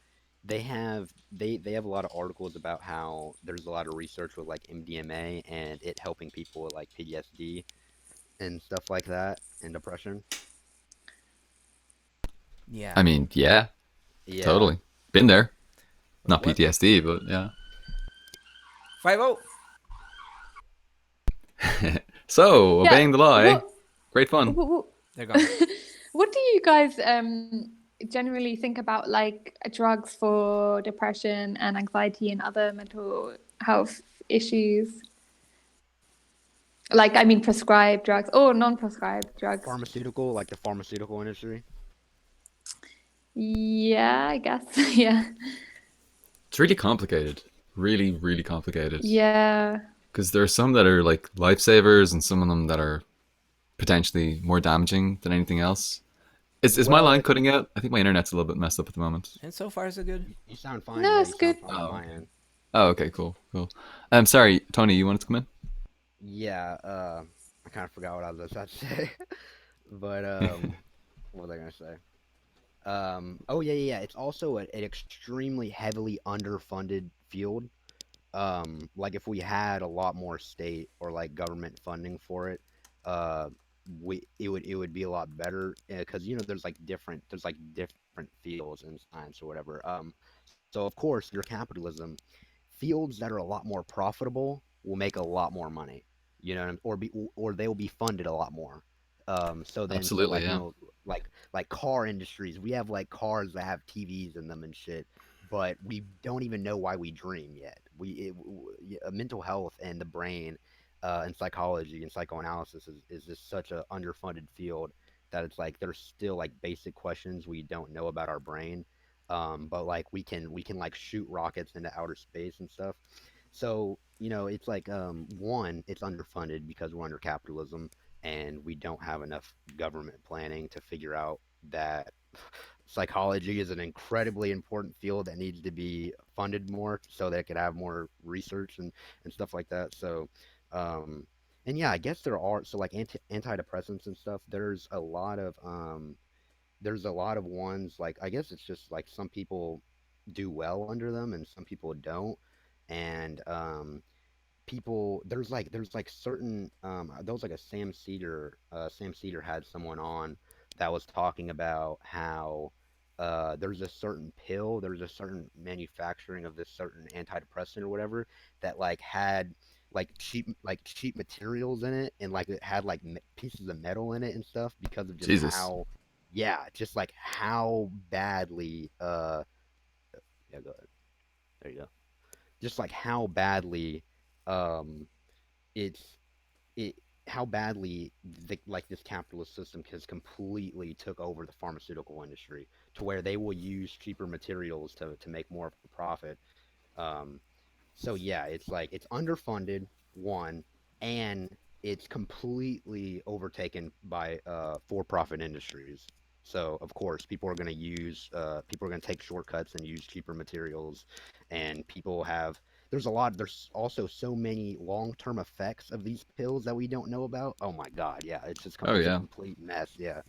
they have a lot of articles about how there's a lot of research with like MDMA and it helping people with like PTSD and stuff like that and depression. Yeah. I mean, yeah, Yeah. totally. Been there. Not What? PTSD, but yeah. 5-0. So, Yeah, obeying the lie. what- Great fun. They're gone. What do you guys generally think about like drugs for depression and anxiety and other mental health issues? Like, I mean, prescribed drugs or non-prescribed drugs. Pharmaceutical, like the pharmaceutical industry. Yeah, I guess. Yeah. It's really complicated. Really, really complicated. Yeah. Because there are some that are like lifesavers and some of them that are potentially more damaging than anything else. Is my line cutting out? I think my internet's a little bit messed up at the moment. And so far, so good. You sound fine. No, yeah, it's you good. sound fine on my end. Oh, okay, cool. I'm sorry, Tony, you wanted to come in? Yeah, I kind of forgot what I was about to say. But, what was I going to say? Oh, yeah. It's also an extremely heavily underfunded field. Like if we had a lot more state or like government funding for it, it would be a lot better, because there's different fields in science or whatever. So of course your capitalism, fields that are a lot more profitable will make a lot more money, or they will be funded a lot more. So then Absolutely, yeah. like car industries, we have like cars that have TVs in them and shit, but we don't even know why we dream yet. Mental health and the brain, and psychology and psychoanalysis is just such a underfunded field that it's like there's still like basic questions we don't know about our brain. But like we can like shoot rockets into outer space and stuff. So, it's like, one, it's underfunded because we're under capitalism and we don't have enough government planning to figure out that psychology is an incredibly important field that needs to be funded more so that it could have more research and stuff like that. So, um, and yeah, I guess there are, so like antidepressants and stuff, there's a lot of ones, like, I guess it's just like some people do well under them and some people don't. And people there's like certain there was like a Sam Cedar had someone on that was talking about how there's a certain manufacturing of this certain antidepressant or whatever that like had like cheap materials in it, and like it had like pieces of metal in it and stuff because of just Jesus. how, yeah, just like how badly yeah, go ahead. There you go. Just like how badly um it's it how badly like this capitalist system has completely took over the pharmaceutical industry to where they will use cheaper materials to make more of a profit. um so yeah, it's like it's underfunded, one, and it's completely overtaken by for-profit industries. So of course people are going to take shortcuts and use cheaper materials, and there's also so many long-term effects of these pills that we don't know about. Oh my God, yeah, Oh it's a yeah. complete mess. Yeah.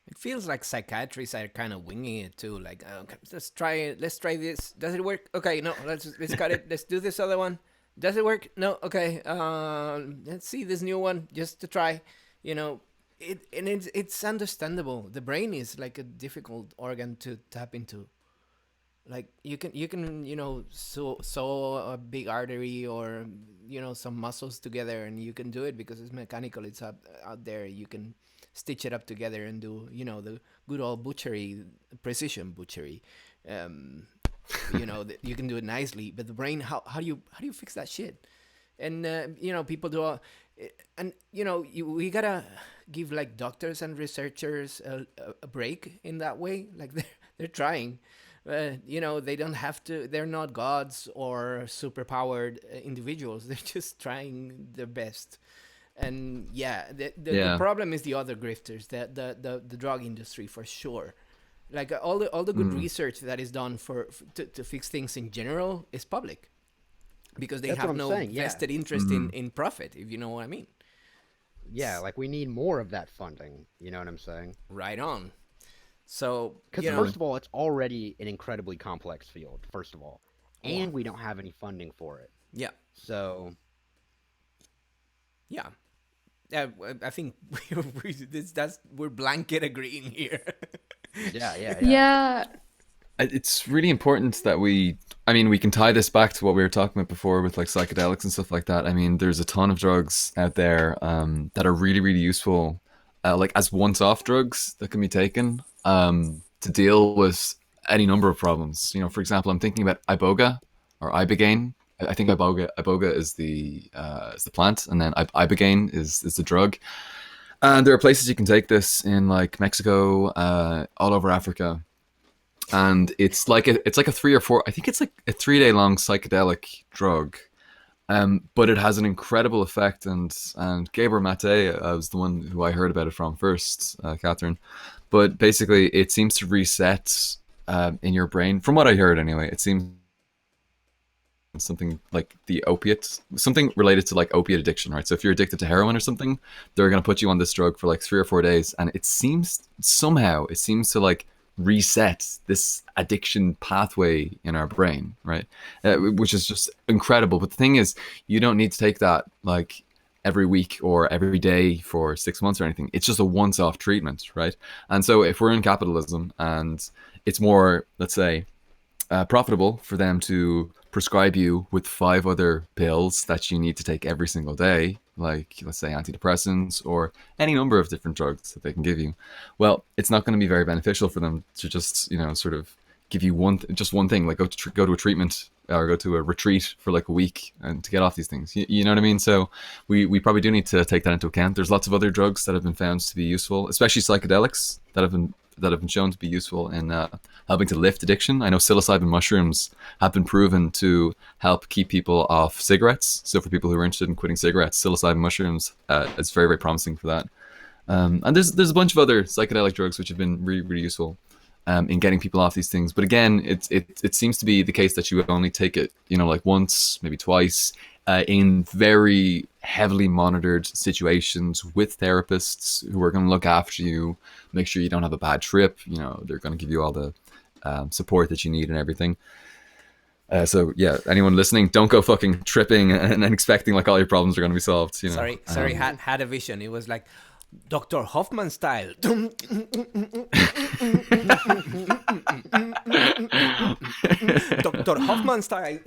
It feels like psychiatrists are kind of winging it too. Like, okay, let's try it. Let's try this. Does it work? Okay, no, let's cut it. Let's do this other one. Does it work? No. Okay. Let's see this new one just to try. You know, it's understandable. The brain is like a difficult organ to tap into. Like you can sew a big artery or some muscles together, and you can do it because it's mechanical. It's out there. You can stitch it up together and do the good old butchery, precision butchery. um you can do it nicely, but the brain, how do you fix that shit? And people do and we gotta give like doctors and researchers a break in that way. Like they're trying. They don't have to. They're not gods or superpowered individuals. They're just trying their best. And yeah, the Yeah. problem is the other grifters, the drug industry for sure. Like all the good Mm. research that is done to fix things in general is public because they That's what have I'm no saying. Yeah. vested interest in profit, if you know what I mean. Yeah, like we need more of that funding. You know what I'm saying? Right on. So Because first of all, it's already an incredibly complex field, first of all, and we don't have any funding for it. yeah, So yeah. I think we're blanket agreeing here. yeah. Yeah, It's really important that we can tie this back to what we were talking about before with like psychedelics and stuff like that. I mean, there's a ton of drugs out there that are really, really useful, like as once-off drugs that can be taken to deal with any number of problems. For example, I'm thinking about iboga or ibogaine. I think iboga is the plant, and then ibogaine is the drug. And there are places you can take this in like Mexico, all over Africa, and it's like a 3 or 4. I think it's like a 3-day long psychedelic drug. But it has an incredible effect, and Gabor Mate was the one who I heard about it from first, Kathrin. But basically, it seems to reset in your brain. From what I heard, anyway, it seems something like the opiates, something related to like opiate addiction, right? So if you're addicted to heroin or something, they're going to put you on this drug for like 3 or 4 days, and it seems to like reset this addiction pathway in our brain, right? Which is just incredible. But the thing is, you don't need to take that like every week or every day for 6 months or anything. It's just a once-off treatment, right? And so if we're in capitalism and it's more, let's say, profitable for them to prescribe you with 5 other pills that you need to take every single day, like let's say antidepressants or any number of different drugs that they can give you, well, it's not going to be very beneficial for them to just sort of give you just one thing, like go to a treatment or go to a retreat for like a week and to get off these things. You know what I mean? So we probably do need to take that into account. There's lots of other drugs that have been found to be useful, especially psychedelics that have been shown to be useful in helping to lift addiction. I know psilocybin mushrooms have been proven to help keep people off cigarettes. So for people who are interested in quitting cigarettes, psilocybin mushrooms is very, very promising for that. And there's a bunch of other psychedelic drugs which have been really, really useful in getting people off these things. But again, it seems to be the case that you only take it, like once, maybe twice, in very heavily monitored situations with therapists who are going to look after you, make sure you don't have a bad trip. They're going to give you all the support that you need and everything. So yeah, anyone listening, don't go fucking tripping and expecting like all your problems are going to be solved. Sorry, had a vision. It was like Dr. Hoffman style. Dr. Hoffman style.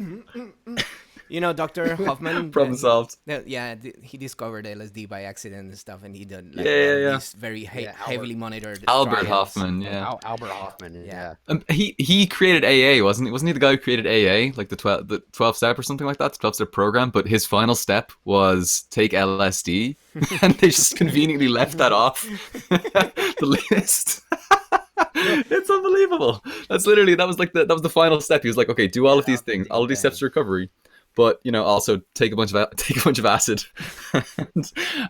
Dr. Hoffman. Problem solved. Yeah, he discovered LSD by accident and stuff, and he done these very heavily monitored. Albert trials. Hoffman, yeah. Albert Hoffman, yeah. He created AA, wasn't he? Wasn't he the guy who created AA, like the 12 step or something like that, the 12 step program? But his final step was take LSD, and they just conveniently left that off the list. It's unbelievable. That was the final step. He was like, okay, do all of these things, all of these steps to recovery. But also take a bunch of acid,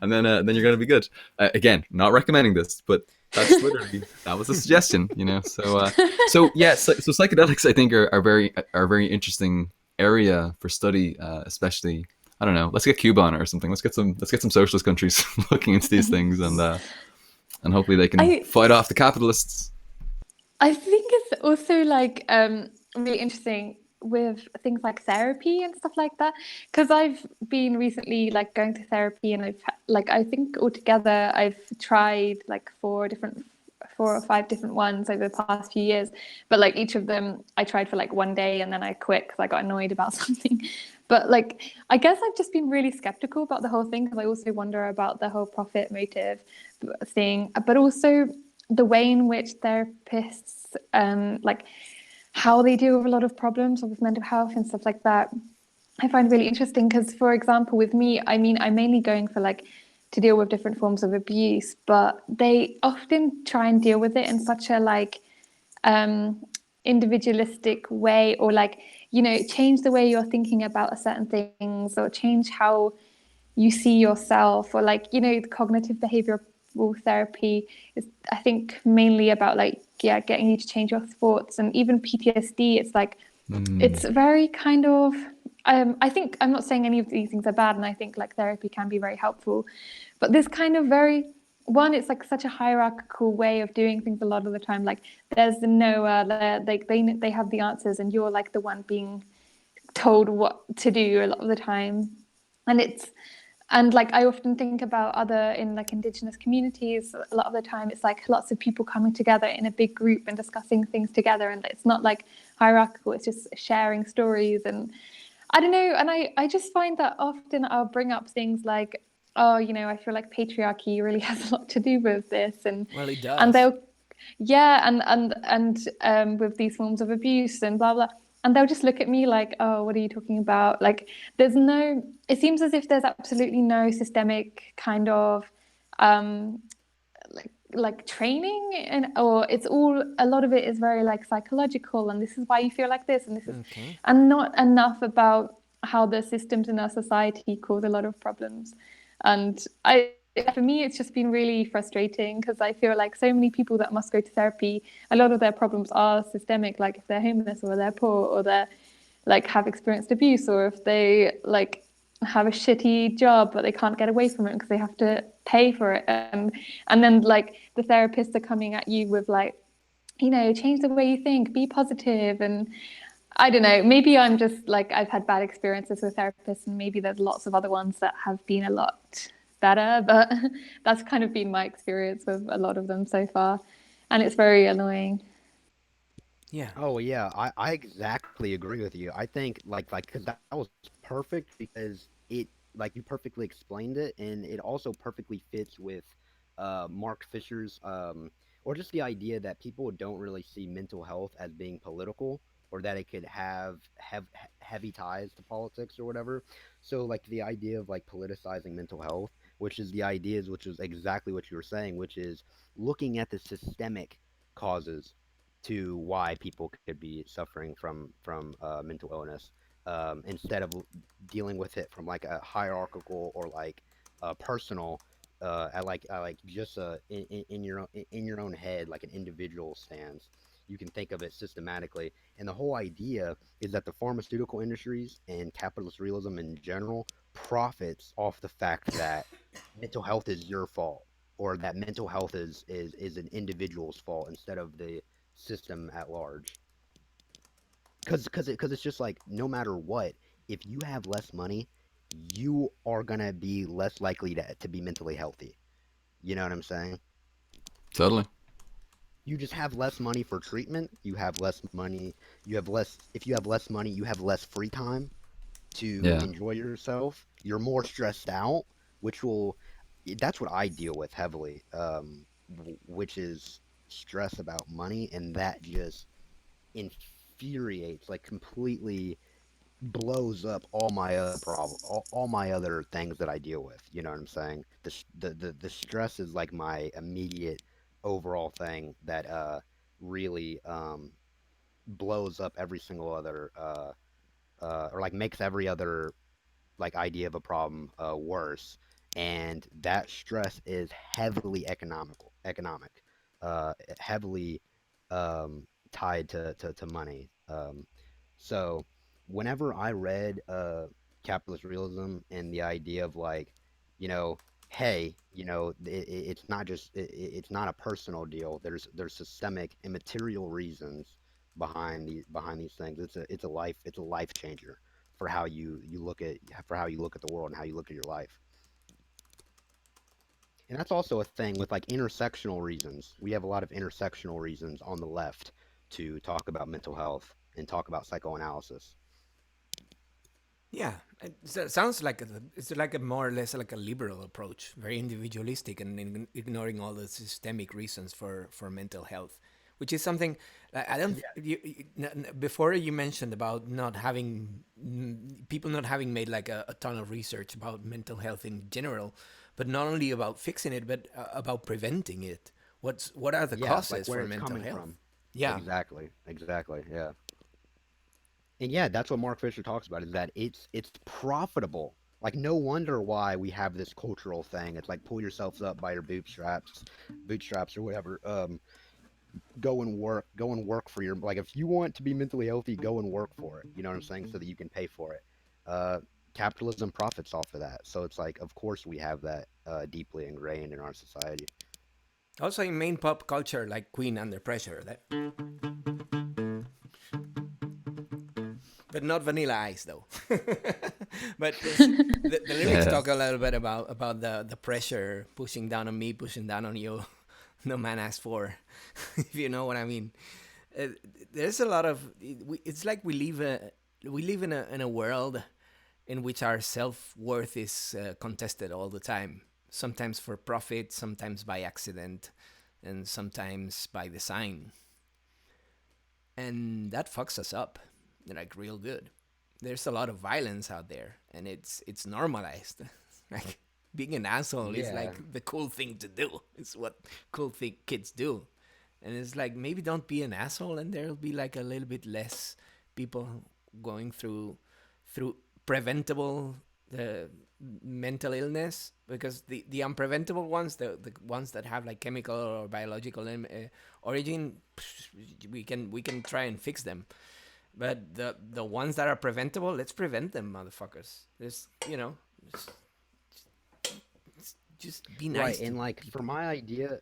and then you're gonna be good. Again, not recommending this, but that was a suggestion. So psychedelics I think are a very interesting area for study, especially. I don't know. Let's get Cuba on it or something. Let's get some socialist countries looking into these things, and hopefully they can fight off the capitalists. I think it's also like really interesting with things like therapy and stuff like that, because I've been recently like going to therapy, and I think altogether I've tried like 4 or 5 different ones over the past few years, but like each of them I tried for like one day and then I quit because I got annoyed about something. But like I guess I've just been really skeptical about the whole thing, because I also wonder about the whole profit motive thing, but also the way in which therapists like how they deal with a lot of problems with mental health and stuff like that. I find really interesting because, for example, with me, I mean, I'm mainly going for like to deal with different forms of abuse, but they often try and deal with it in such a like individualistic way, or like, change the way you're thinking about certain things, or change how you see yourself, or like, the cognitive behavioral therapy is, I think, mainly about like, getting you to change your thoughts. And even PTSD, it's like, it's very kind of, I think, I'm not saying any of these things are bad, and I think like therapy can be very helpful, but this kind of it's like such a hierarchical way of doing things a lot of the time. Like there's the knower, they have the answers, and you're like the one being told what to do a lot of the time. And like I often think about in like indigenous communities, a lot of the time it's like lots of people coming together in a big group and discussing things together, and it's not like hierarchical, it's just sharing stories. And I don't know, and I just find that often I'll bring up things like, I feel like patriarchy really has a lot to do with this, and well, it does. And they'll and with these forms of abuse and blah blah. And they'll just look at me like, oh, what are you talking about? Like, it seems as if there's absolutely no systemic kind of like training, or it's all, a lot of it is very like psychological, and this is why you feel like this, and this is, and not enough about how the systems in our society cause a lot of problems. And for me, it's just been really frustrating, because I feel like so many people that must go to therapy, a lot of their problems are systemic, like if they're homeless, or they're poor, or they're like have experienced abuse, or if they like have a shitty job but they can't get away from it because they have to pay for it. And then like the therapists are coming at you with like, change the way you think, be positive. And I don't know, maybe I'm just like, I've had bad experiences with therapists, and maybe there's lots of other ones that have been a lot better, but that's kind of been my experience with a lot of them so far, and it's very annoying. Yeah. Oh yeah, I exactly agree with you. I think like because that was perfect, because it, like, you perfectly explained it, and it also perfectly fits with Mark Fisher's or just the idea that people don't really see mental health as being political, or that it could have heavy ties to politics or whatever. So like the idea of like politicizing mental health, which is the ideas, which is exactly what you were saying, which is looking at the systemic causes to why people could be suffering from mental illness, instead of dealing with it from like a hierarchical or like personal, I like just in your own head, like an individual stance. You can think of it systematically, and the whole idea is that the pharmaceutical industries and capitalist realism in general profits off the fact that mental health is your fault, or that mental health is an individual's fault instead of the system at large. Because it's just like, no matter what, if you have less money, you are gonna be less likely to be mentally healthy. You know what I'm saying? Totally. You just have less money for treatment. You have less money. You have less. If you have less money, you have less free time to Yeah. enjoy yourself. You're more stressed out, which will. That's what I deal with heavily, which is stress about money, and that just infuriates, like completely blows up all my other problems, all my other things that I deal with. You know what I'm saying? The stress is like my immediate overall thing that really blows up every single other or like makes every other like idea of a problem worse. And that stress is heavily economic, heavily tied to money. So whenever I read capitalist realism and the idea of like, you know, hey, it's not just it's not a personal deal. There's systemic and material reasons behind these things. It's a life changer for how you look at the world and how you look at your life. And that's also a thing with like intersectional reasons. We have a lot of intersectional reasons on the left to talk about mental health and talk about psychoanalysis. Yeah, it sounds like it's like a more or less like a liberal approach, very individualistic and ignoring all the systemic reasons for mental health, which is something I don't. Before you mentioned about not having people not having made like a ton of research about mental health in general, but not only about fixing it, but about preventing it. What are the Yeah, like causes where for it's mental coming health? from. Yeah, Exactly. Yeah. And yeah, that's what Mark Fisher talks about, is that it's profitable. Like, no wonder why we have this cultural thing. It's like, pull yourselves up by your bootstraps or whatever. Go and work for your, like, if you want to be mentally healthy, go and work for it. You know what I'm saying? So that you can pay for it. Uh, Capitalism profits off of that. So it's like, of course we have that deeply ingrained in our society. also in main pop culture like Queen Under Pressure, but not Vanilla Ice though. But the lyrics Yeah. talk a little bit about the pressure pushing down on me, pushing down on you. No man asked for, if you know what I mean. Uh, there's a lot of it's like we live in a world in which our self worth is contested all the time. Sometimes for profit, sometimes by accident, and sometimes by design. And that fucks us up, like real good. There's a lot of violence out there, and it's normalized. Like being an asshole is Yeah. like the cool thing to do. It's what kids do, and it's like maybe don't be an asshole, and there'll be like a little bit less people going through preventable mental illness, because the unpreventable ones, the ones that have like chemical or biological origin, we can try and fix them. But the ones that are preventable, let's prevent them, motherfuckers. Just, just be nice. Right. to And like people. for my idea,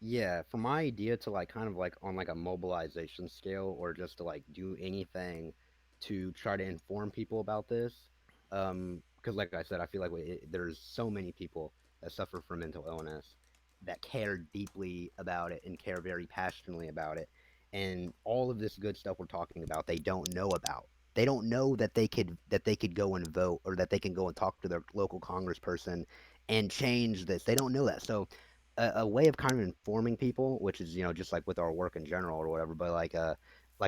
yeah, for my idea to like kind of like on like a mobilization scale, or just to like do anything to try to inform people about this, because like I said, I feel like there's so many people that suffer from mental illness that care deeply about it and care very passionately about it, and all of this good stuff we're talking about, they don't know about. They don't know that they could go and vote, or that they can go and talk to their local congressperson and change this. They don't know that. So a way of kind of informing people, which is, just like with our work in general or whatever, but like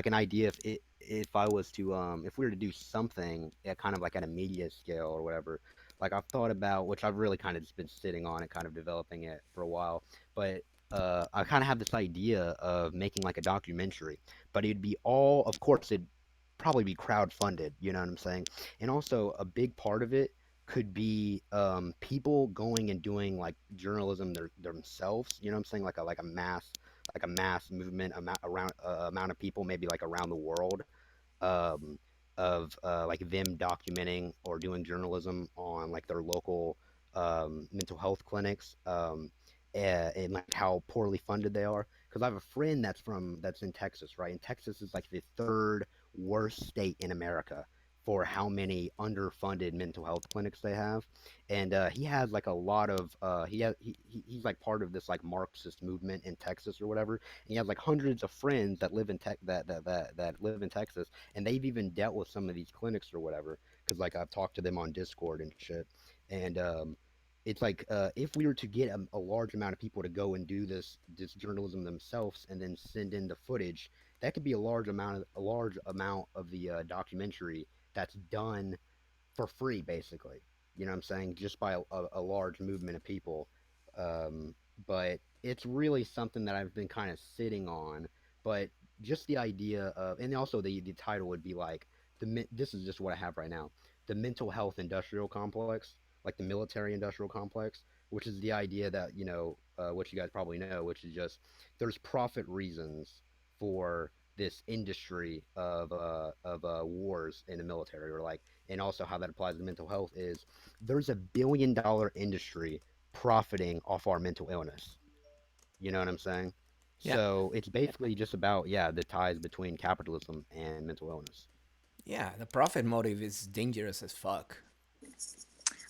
an idea if I was to if we were to do something at kind of like at a media scale or whatever, like I've thought about, which I've really kind of just been sitting on and kind of developing it for a while, but I kind of have this idea of making like a documentary, but it'd be all, of course, it'd probably be crowdfunded, you know what I'm saying? And also a big part of it could be people going and doing like journalism themselves, you know what I'm saying? Like a mass movement around amount of people, maybe like around the world, um, of like them documenting or doing journalism on like their local mental health clinics, and like how poorly funded they are. Because I have a friend that's in Texas, right? And Texas is like the third worst state in America for how many underfunded mental health clinics they have. And he has like a lot of he's like part of this like Marxist movement in Texas or whatever. And he has like hundreds of friends that live in that live in Texas, and they've even dealt with some of these clinics or whatever, because like I've talked to them on Discord and shit. And it's like if we were to get a large amount of people to go and do this journalism themselves and then send in the footage, that could be a large amount of the documentary that's done for free, basically. You know what I'm saying? Just by a large movement of people. But it's really something that I've been kind of sitting on. But just the idea of, and also the title would be like, this is just what I have right now, the mental health industrial complex, like the military industrial complex, which is the idea that, what you guys probably know, which is just there's profit reasons for this industry of wars in the military, or like, and also how that applies to mental health is there's $1 billion industry profiting off our mental illness. You know what I'm saying? Yeah. So it's basically just about, yeah, the ties between capitalism and mental illness. Yeah, the profit motive is dangerous as fuck.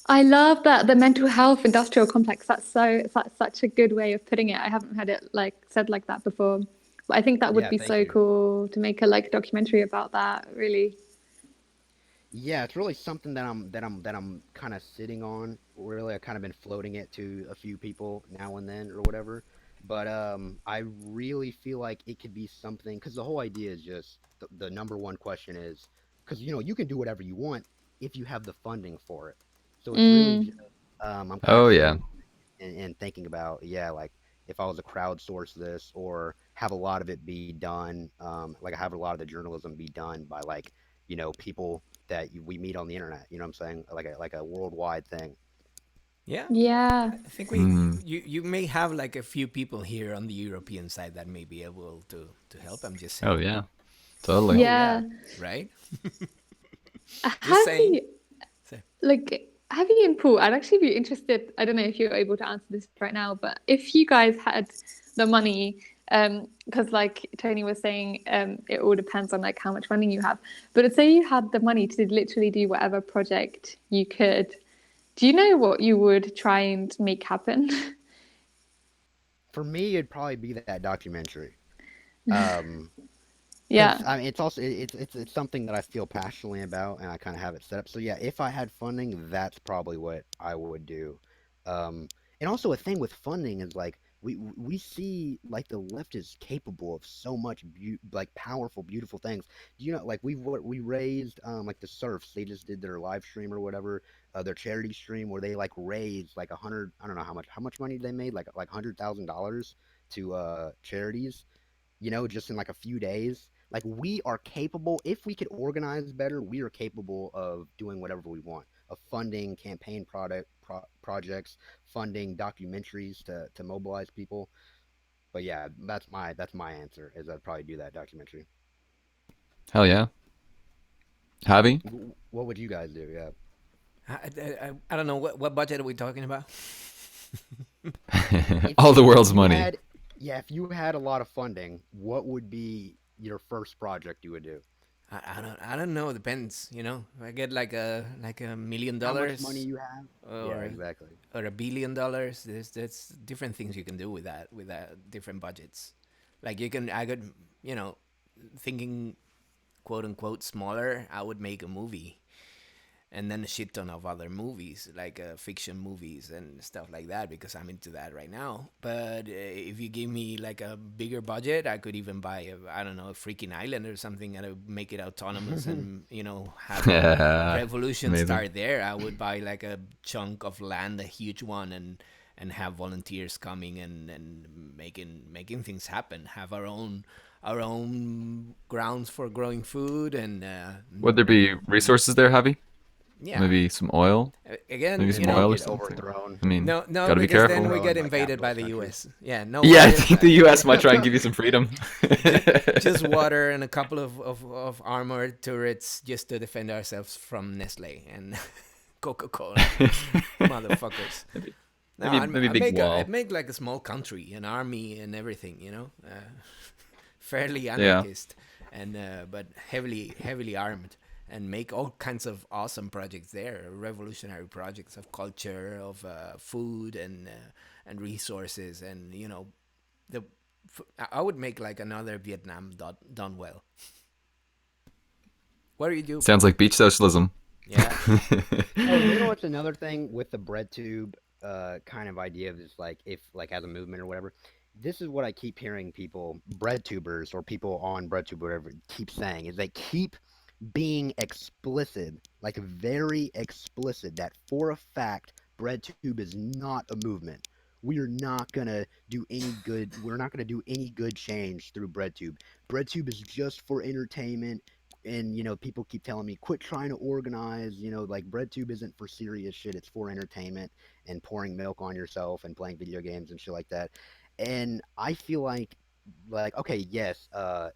I love that, the mental health industrial complex. That's such a good way of putting it. I haven't heard it like said like that before. But I think that would Yeah, be thank so you. cool to make a like documentary about that, really. Yeah, it's really something that I'm kind of sitting on. Really, I've kind of been floating it to a few people now and then or whatever. But I really feel like it could be something, because the whole idea is just the number one question is, because you can do whatever you want if you have the funding for it. So it's really Mm, just I'm kind of Oh sitting yeah. and thinking about, yeah, like if I was to crowdsource this or have a lot of it be done, like I have a lot of the journalism be done by like, people that we meet on the internet. You know what I'm saying? Like a worldwide thing. Yeah, yeah. I think Mm. you may have like a few people here on the European side that may be able to help. I'm just Oh saying, yeah. Totally. Oh yeah. Yeah. right? Just Have saying. you So, have you and Paul, I'd actually be interested, I don't know if you're able to answer this right now, but if you guys had the money, because like Tony was saying, it all depends on like how much funding you have. But say you had the money to literally do whatever project you could, do you know what you would try and make happen? For me, it'd probably be that documentary. Um, because Yeah. I mean, it's also it's something that I feel passionately about, and I kind of have it set up. So yeah, if I had funding, that's probably what I would do. And also a thing with funding is like we see like the left is capable of so much like powerful, beautiful things. Like we raised like the Surfs. They just did their live stream or whatever, their charity stream where they like raised like 100. I don't know how much money they made, like $100,000 to charities, just in like a few days. Like we are capable, if we could organize better, we are capable of doing whatever we want, of funding campaign projects, funding documentaries to mobilize people. But yeah, that's my answer. Is I'd probably do that documentary. Hell yeah. Javi? What would you guys do? Yeah. I don't know what budget are we talking about. All the If world's you money. had, yeah, if you had a lot of funding, what would be your first project you would do? I don't know. Depends. If I get like $1 million How much money you have? Yeah, or exactly. $1 billion, there's different things you can do with that different budgets. Like I could thinking quote unquote smaller. I would make a movie and then a shit ton of other movies, like fiction movies and stuff like that, because I'm into that right now. But if you give me like a bigger budget, I could even buy I don't know, a freaking island or something, and make it autonomous and have a revolution Amazing. start there. I would buy like a chunk of land, a huge one, and have volunteers coming and making things happen. Have our own grounds for growing food, and Would there be resources there, Javi? yeah. Maybe some oil? Again, Maybe some Then oil we or get something. overthrown. I mean, no, gotta be because careful. then we get By invaded by the capitalist U.S. Yeah, no. Yeah, I worries. think the U.S. might try and give you some freedom. Just water and a couple of armored turrets just to defend ourselves from Nestle and Coca-Cola, motherfuckers. No, maybe a big wall. I'd make like a small country, an army and everything, fairly anarchist, and but heavily armed, and make all kinds of awesome projects there, revolutionary projects of culture, of food and resources, and I would make like another Vietnam done well. What do you do? Sounds like beach socialism. Yeah. Oh, you know what's another thing with the Breadtube kind of idea of this, like, if like as a movement or whatever. This is what I keep hearing people, Breadtubers or people on Breadtube or whatever, keep saying, is they keep being explicit, like very explicit, that for a fact Breadtube is not a movement. We are not gonna do any good. We're not gonna do any good change through Breadtube. Breadtube is just for entertainment. And people keep telling me, quit trying to organize. Like, Breadtube isn't for serious shit. It's for entertainment and pouring milk on yourself and playing video games and shit like that. And I feel like okay, yes,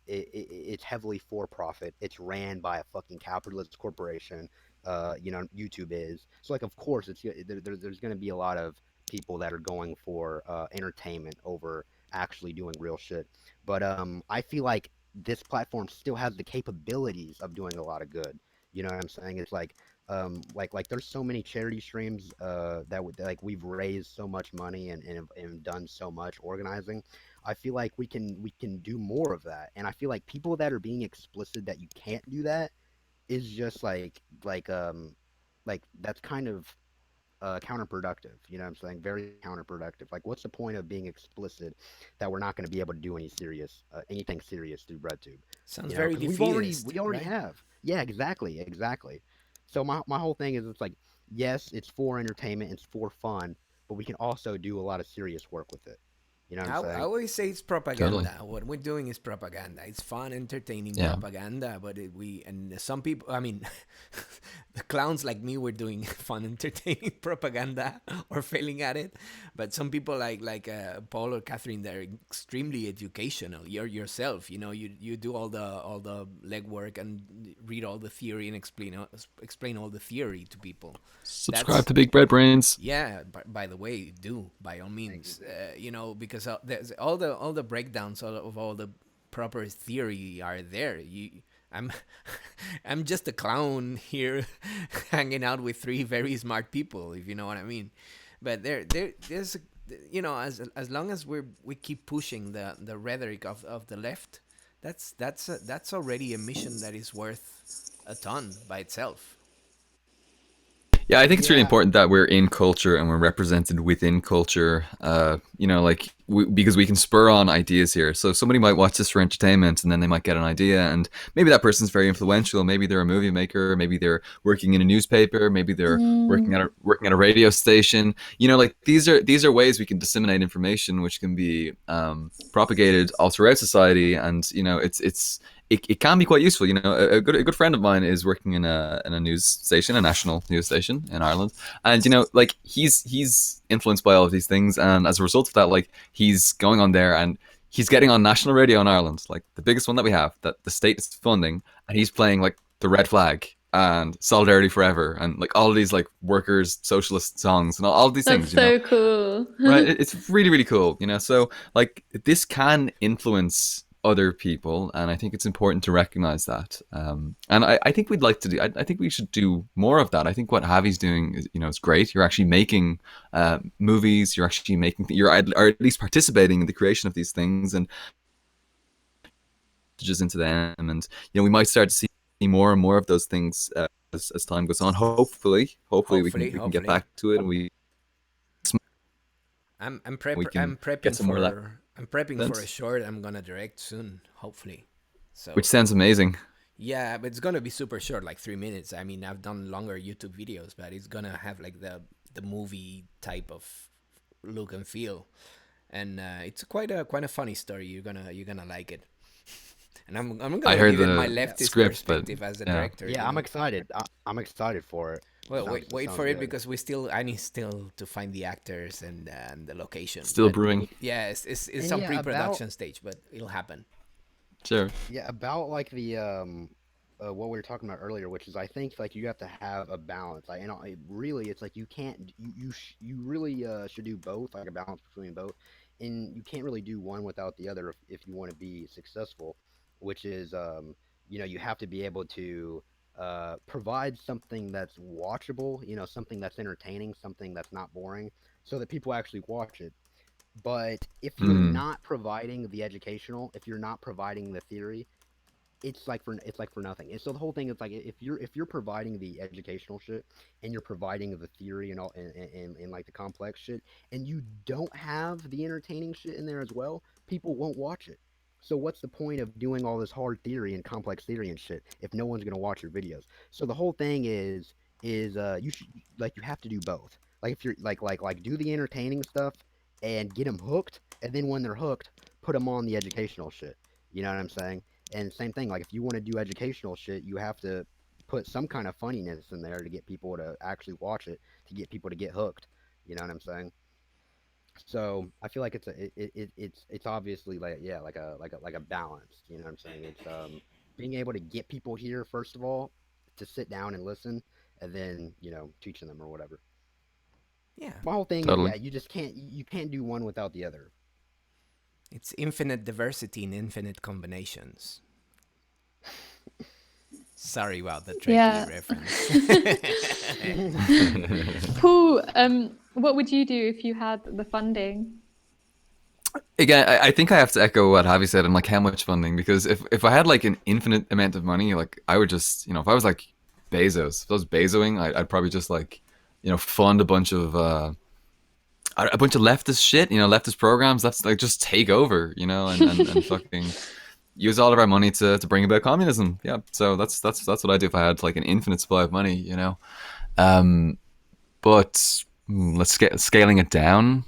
it's heavily for profit. It's ran by a fucking capitalist corporation. YouTube is. So, like, of course, there's going to be a lot of people that are going for entertainment over actually doing real shit. But I feel like this platform still has the capabilities of doing a lot of good. You know what I'm saying? It's like there's so many charity streams that we've raised so much money and done so much organizing. I feel like we can do more of that. And I feel like people that are being explicit that you can't do that is just like that's kind of counterproductive. You know what I'm saying? Very counterproductive. Like, what's the point of being explicit that we're not going to be able to do anything serious through Breadtube? Sounds very 'cause defeatist. we already right? have. Yeah, exactly. So my whole thing is, it's like, yes, it's for entertainment, it's for fun, but we can also do a lot of serious work with it. You know what I'm I saying? always say it's propaganda. Totally. What we're doing is propaganda. It's fun, entertaining Yeah. propaganda. But some people, I mean, the clowns like me were doing fun, entertaining propaganda or failing at it. But some people like Paul or Kathrin, they're extremely educational. You're yourself, you do all the legwork and read all the theory and explain all the theory to people. Subscribe to BigBreadBrainz. Yeah, by the way, do by all means, because there's all the breakdowns of all the proper theory are there. I'm just a clown here, hanging out with three very smart people, if you know what I mean. But there's as long as we keep pushing the rhetoric of the left, that's already a mission that is worth a ton by itself. Yeah, I think it's really Yeah. important that we're in culture and we're represented within culture. Because we can spur on ideas here. So somebody might watch this for entertainment, and then they might get an idea, and maybe that person's very influential. Maybe they're a movie maker. Maybe they're working in a newspaper. Maybe they're working at a radio station. These are ways we can disseminate information, which can be propagated all throughout society, and it can be quite useful. A good friend of mine is working in a news station, a national news station in Ireland, and he's influenced by all of these things, and as a result of that, he's going on there and he's getting on national radio in Ireland, like the biggest one that we have, that the state is funding, and he's playing like the Red Flag and Solidarity Forever and like all of these like workers socialist songs and all of these That's things. so cool. Right? It's really, really cool. So like this can influence other people, and I think it's important to recognize that. And I think we'd like to do. I think we should do more of that. I think what Javi's doing is, it's great. You're actually making movies. You're actually or at least participating in the creation of these things and just into them. And we might start to see more and more of those things as time goes on. Hopefully we can get back to it, and I'm we prepping. can I'm prepping get some more of that for. I'm prepping for a content. short I'm gonna direct soon, hopefully. So Which sounds amazing. yeah, but it's gonna be super short, like 3 minutes. I mean, I've done longer YouTube videos, but it's gonna have like the movie type of look and feel, and it's quite a funny story. You're gonna like it, and I'm I gonna heard give it the my leftist script, but perspective as a yeah. director. Yeah, you I'm know? excited. I'm excited for it. Well, Sounds- wait sounds for it good. because I need still to find the actors and the location. Still But brewing. yeah, it's And some yeah, pre-production stage, but it'll happen. Sure. Yeah, about like the what we were talking about earlier, which is I think like you have to have a balance. Really, it's like you can't you really should do both, like a balance between both, and you can't really do one without the other if you want to be successful. Which is you have to be able to provide something that's watchable, something that's entertaining, something that's not boring, so that people actually watch it. But if you're not providing the educational, if you're not providing the theory, it's like for nothing. And so the whole thing is like if you're providing the educational shit and you're providing the theory and all and like the complex shit, and you don't have the entertaining shit in there as well, people won't watch it. So what's the point of doing all this hard theory and complex theory and shit if no one's gonna watch your videos? So the whole thing is you should you have to do both. Like if you're like do the entertaining stuff and get them hooked, and then when they're hooked, put them on the educational shit. You know what I'm saying? And same thing, like if you want to do educational shit, you have to put some kind of funniness in there to get people to actually watch it, to get people to get hooked. You know what I'm saying? So I feel like it's obviously like a balance. You know what I'm saying? It's being able to get people here first of all to sit down and listen, and then teaching them or whatever. Yeah, My whole thing Totally. is you just can't do one without the other. it's infinite diversity in infinite combinations. Sorry about the tricky Yeah. reference. Paul, what would you do if you had the funding? Again, I think I have to echo what Javi said and like how much funding, because if I had like an infinite amount of money, like I would just if I was like Bezos, if I was Bezoing, I'd probably just like fund a bunch of leftist shit, leftist programs. That's like just take over, and fucking use all of our money to bring about communism. Yeah, so that's what I do if I had like an infinite supply of money, But let's get scaling it down.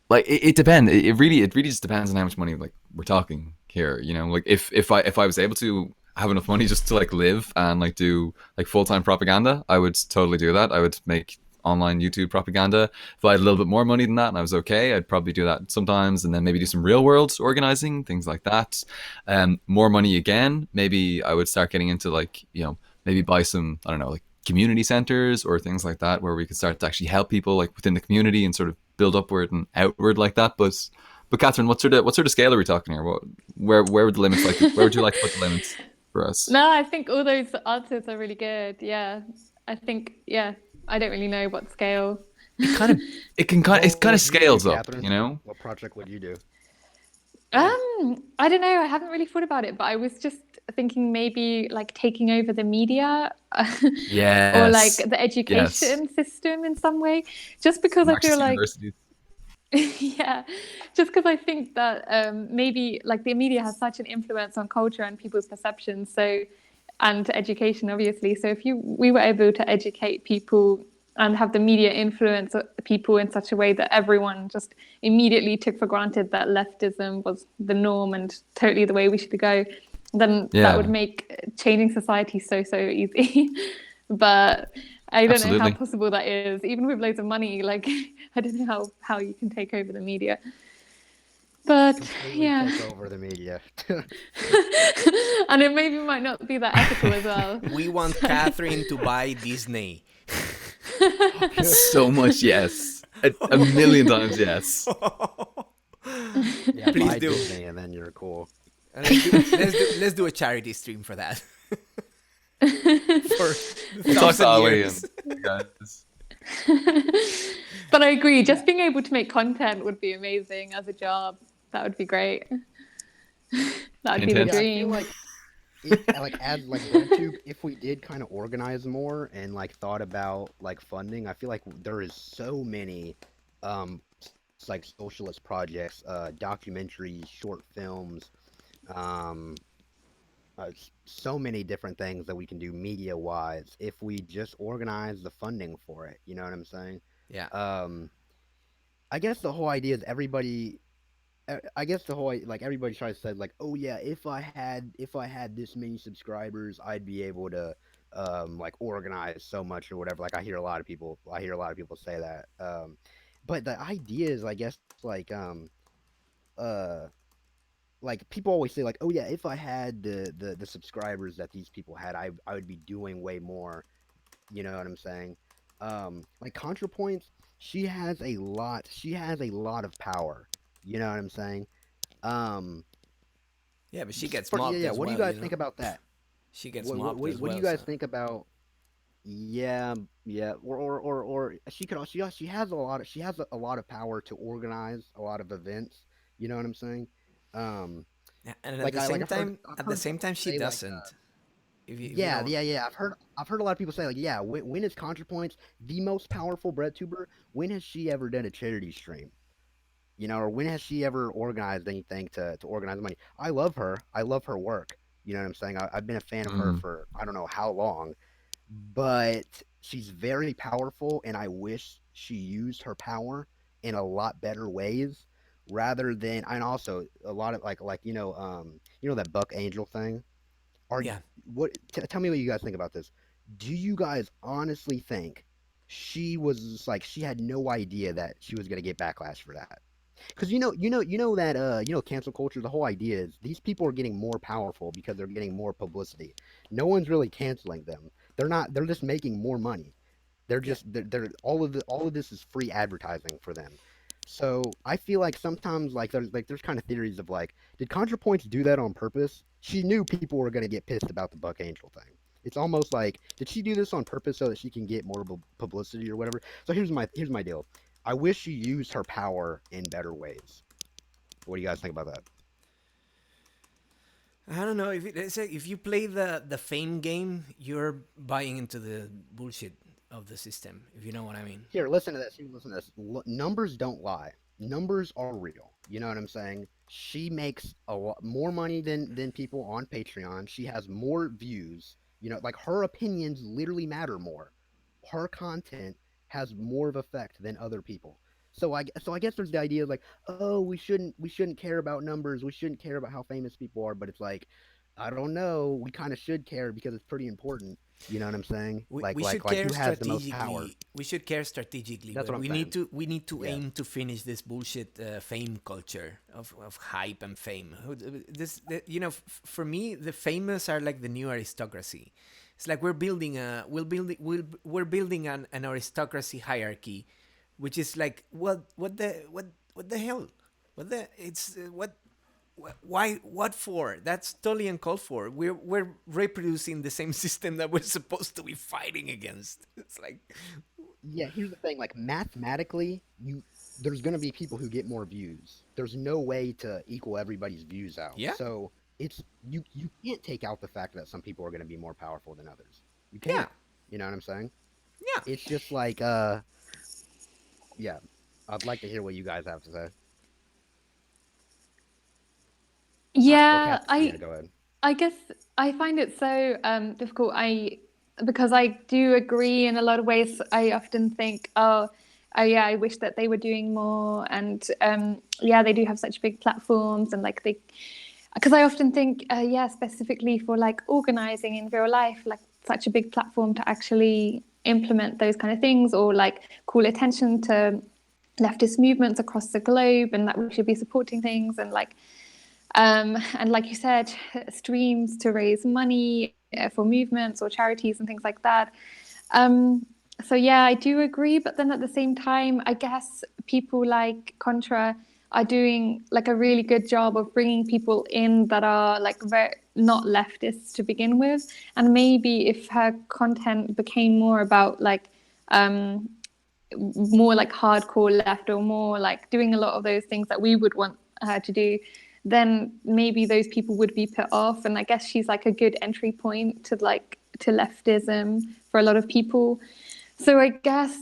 Like it depends. It really just depends on how much money like we're talking here. Like if I was able to have enough money just to like live and like do like full-time propaganda, I would totally do that. I would make online YouTube propaganda. If I had a little bit more money than that and I was okay, I'd probably do that sometimes, and then maybe do some real world organizing, things like that. More money again, maybe I would start getting into like maybe buy some, I don't know, like community centers or things like that, where we could start to actually help people like within the community and sort of build upward and outward like that. But Kathrin, what sort of scale are we talking here? Where would the limits where would you like to put the limits for us? No, I think all those answers are really good. Yeah, I think I don't really know what scale. It kind of scales up, Kathrin? What project would you do? I don't know. I haven't really thought about it, but I was just thinking maybe like taking over the media, Yes. or like the education system in some way. Just because I feel like, yeah, just because I think that maybe like the media has such an influence on culture and people's perceptions. So, and education, obviously. So if we were able to educate people and have the media influence people in such a way that everyone just immediately took for granted that leftism was the norm and totally the way we should go, then that would make changing society so easy. But I don't know how possible that is. Even with loads of money, like I don't know how you can take over the media. But completely take over the media. And it maybe might not be that ethical as well. We want Kathrin to buy Disney. So much yes. A million times yes. Yeah, Please buy do. Disney and then you're cool. And let's do a charity stream for that. For Talk to 1,000 Ali years. and guys. But I agree, just being able to make content would be amazing as a job. That would be great. That would be the Content. Yeah, dream. like as like Breadtube, if we did kind of organize more and like thought about like funding, I feel like there is so many like socialist projects, documentaries, short films, um so many different things that we can do media wise if we just organize the funding for it. You know what I'm saying? Yeah. Um I guess the whole idea is I guess the whole like everybody tries to say like, oh yeah, if I had this many subscribers, I'd be able to like organize so much or whatever. Like I hear a lot of people say that. But the idea is I guess uh like people always say like, oh yeah, if I had the subscribers that these people had, I would be doing way more. You know what I'm saying? Like ContraPoints, she has a lot of power. You know what I'm saying? Um, Yeah, but she gets yeah, mobbed yeah. as What do you well, guys think about that? She gets mobbed as What do you well, guys so. think about? Yeah, yeah. Or she could also she has a lot of a lot of power to organize a lot of events. You know what I'm saying? Um, Yeah, and at the same time, I've heard someone she say like doesn't. If you yeah, know, yeah, yeah. I've heard a lot of people say like, yeah, when is ContraPoints the most powerful breadtuber? When has she ever done a charity stream? You know, or when has she ever organized anything to organize money? I love her. I love her work. You know what I'm saying? I've been a fan of her Mm. for I don't know how long, but she's very powerful, and I wish she used her power in a lot better ways rather than. And also a lot of like you know that Buck Angel thing. Are yeah, tell me what you guys think about this? Do you guys honestly think she was like she had no idea that she was gonna get backlash for that? Because you know that cancel culture. The whole idea is these people are getting more powerful because they're getting more publicity. No one's really canceling them. They're not. They're just making more money. yeah. They're all of this is free advertising for them. So I feel like sometimes there's kind of theories of like, did ContraPoints do that on purpose? She knew people were gonna get pissed about the Buck Angel thing. It's almost like, did she do this on purpose so that she can get more publicity or whatever? So here's my deal. I wish she used her power in better ways. What do you guys think about that? I don't know if you play the fame game, you're buying into the bullshit of the system. If you know what I mean. Here, listen to this. Here, listen to this. Numbers don't lie. Numbers are real. You know what I'm saying? She makes a lot more money than people on Patreon. She has more views. You know, like her opinions literally matter more. Her content has more of effect than other people. So I guess there's the idea of like, oh, we shouldn't care about numbers. We shouldn't care about how famous people are. But it's like, I don't know. We kind of should care because it's pretty important. You know what I'm saying? We should Like care who has the most power? strategically. We should care strategically, That's but what I'm we saying. need to Yeah. aim to finish this bullshit fame culture of hype and fame. For me, the famous are like the new aristocracy. It's like we're building an aristocracy hierarchy, which is like what the hell? What the it's what why what for? That's totally uncalled for. We're reproducing the same system that we're supposed to be fighting against. It's like, Yeah, here's the thing, like mathematically, there's going to be people who get more views. There's no way to equal everybody's views out. yeah, So, it's you can't take out the fact that some people are going to be more powerful than others. You yeah, can't. You know what I'm saying? yeah. It's just like yeah. I'd like to hear what you guys have to say. Or Yeah, Kath, yeah, go ahead. I guess I find it so difficult. Because I do agree in a lot of ways. I often think, oh yeah, I wish that they were doing more, and yeah, they do have such big platforms, and like because I often think, yeah, specifically for like organizing in real life, like such a big platform to actually implement those kind of things, or like call attention to leftist movements across the globe, and that we should be supporting things, and like you said, streams to raise money for movements or charities and things like that. So yeah, I do agree, but then at the same time, I guess people like Contra are doing like a really good job of bringing people in that are like very not leftists to begin with, and maybe if her content became more about like more like hardcore left, or more like doing a lot of those things that we would want her to do, then maybe those people would be put off. And I guess she's like a good entry point to leftism for a lot of people. So I guess,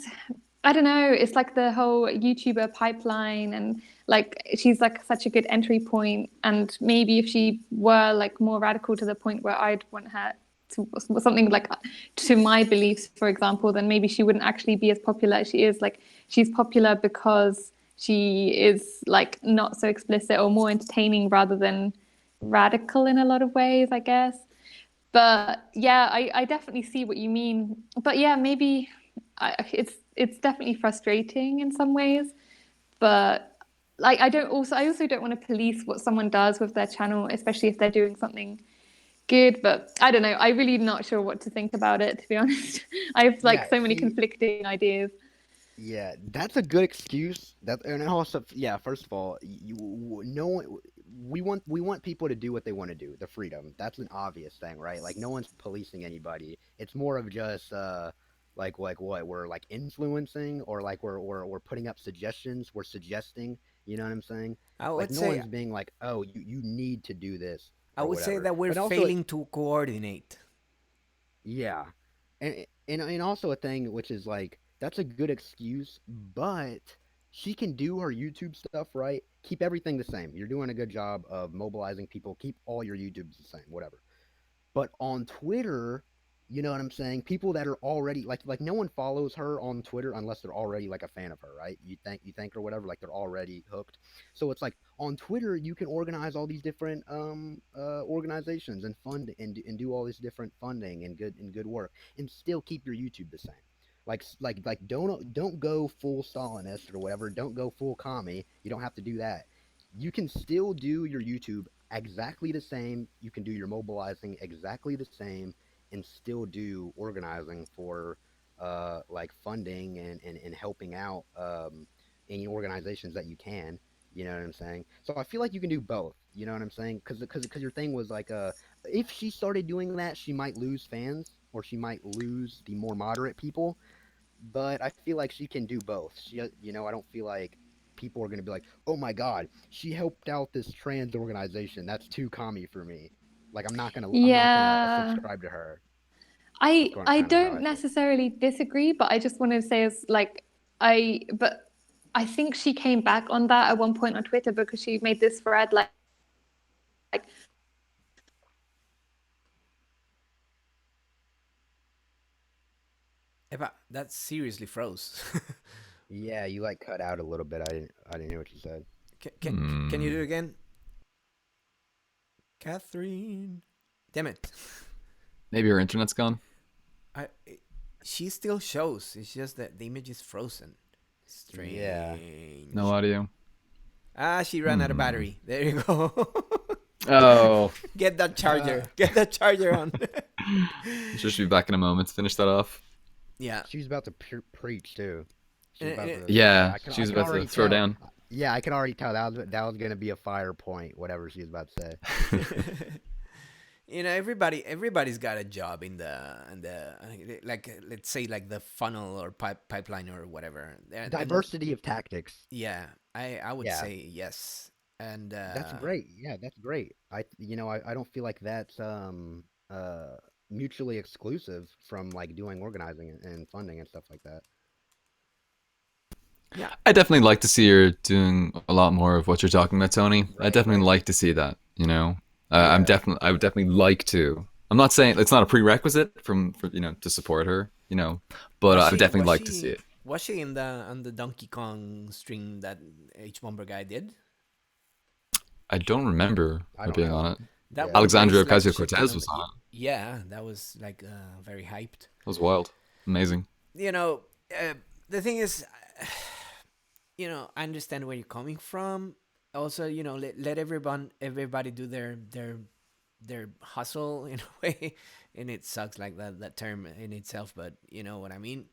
I don't know, it's like the whole YouTuber pipeline, and like she's like such a good entry point. And maybe if she were like more radical to the point where I'd want her to something like to my beliefs, for example, then maybe she wouldn't actually be as popular as she is. Like she's popular because she is like not so explicit or more entertaining rather than radical in a lot of ways, I guess. But yeah, I definitely see what you mean. But yeah, maybe it's definitely frustrating in some ways. But like I also don't want to police what someone does with their channel, especially if they're doing something good. But I don't know. I'm really not sure what to think about it, to be honest. I have like Yeah, so many see, conflicting ideas. yeah, that's a good excuse. That and also, yeah. First of all, no one. We want people to do what they want to do. The freedom. That's an obvious thing, right? Like no one's policing anybody. It's more of just like what we're like influencing, or like we're putting up suggestions. We're suggesting. You know what I'm saying? I Like would no say one's being like, oh, you need to do this I or would say whatever. that we're But also, failing to coordinate. yeah, and also a thing which is like that's a good excuse, but she can do her YouTube stuff right. Keep everything the same. You're doing a good job of mobilizing people. Keep all your YouTubes the same, whatever. But on Twitter, you know what I'm saying? People that are already like no one follows her on Twitter unless they're already like a fan of her, right? You think or whatever, like they're already hooked. So it's like on Twitter you can organize all these different organizations and fund and do all this different funding and good work and still keep your YouTube the same. Like don't go full Stalinist or whatever. Don't go full commie. You don't have to do that. You can still do your YouTube exactly the same. You can do your mobilizing exactly the same and still do organizing for like funding and helping out any organizations that you can. You know what I'm saying? So I feel like you can do both. You know what I'm saying? Because your thing was like if she started doing that, she might lose fans or she might lose the more moderate people. But I feel like she can do both. I don't feel like people are going to be like, "Oh my God, she helped out this trans organization. That's too commie for me." Like I'm not gonna Yeah. subscribe to her. That's I kind of how don't I feel. necessarily disagree, but I just want to say is like but I think she came back on that at one point on Twitter because she made this thread like Eva, that seriously froze. Yeah, you like cut out a little bit. I didn't hear what you said. Can you do it again? Kathrin. Damn it. Maybe her internet's gone. She still shows. It's just that the image is frozen. Strange. Yeah. No audio. She ran out of battery. There you go. Oh. Get that charger. Get that charger on. Sure she'll be back in a moment to finish that off. Yeah. She was about to preach too. She was about to, Yeah, I she was can about to already throw tell. down. Yeah, I can already tell that was gonna be a fire point, whatever she was about to say. Everybody's got a job in the like let's say like the funnel or pipeline or whatever. Diversity of tactics. Yeah, I would Yeah. say yes, and That's great. Yeah, that's great. I don't feel like that's mutually exclusive from like doing organizing and funding and stuff like that. Yeah, I definitely like to see her doing a lot more of what you're talking about, Tony. I definitely like to see that. I would definitely like to. I'm not saying it's not a prerequisite for to support her. But I would definitely like to see it. Was she on the Donkey Kong stream that H Bomber guy did? I don't remember I her don't being know. on it. That Alexandria was, like, Ocasio-Cortez was on it. Yeah, that was like very hyped. That was wild, amazing. The thing is, I understand where you're coming from. Also, let everybody do their hustle in a way, and it sucks like that term in itself, but you know what I mean.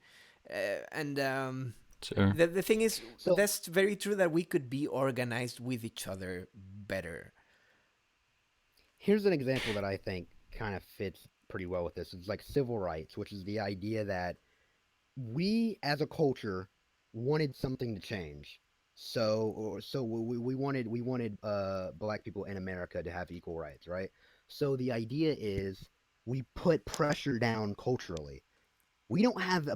Sure. The thing is, So- that's very true that we could be organized with each other better. Here's an example that I think kind of fits pretty well with this. It's like civil rights, which is the idea that we as a culture wanted something to change. So we wanted black people in America to have equal rights, right? So the idea is we put pressure down culturally. We don't have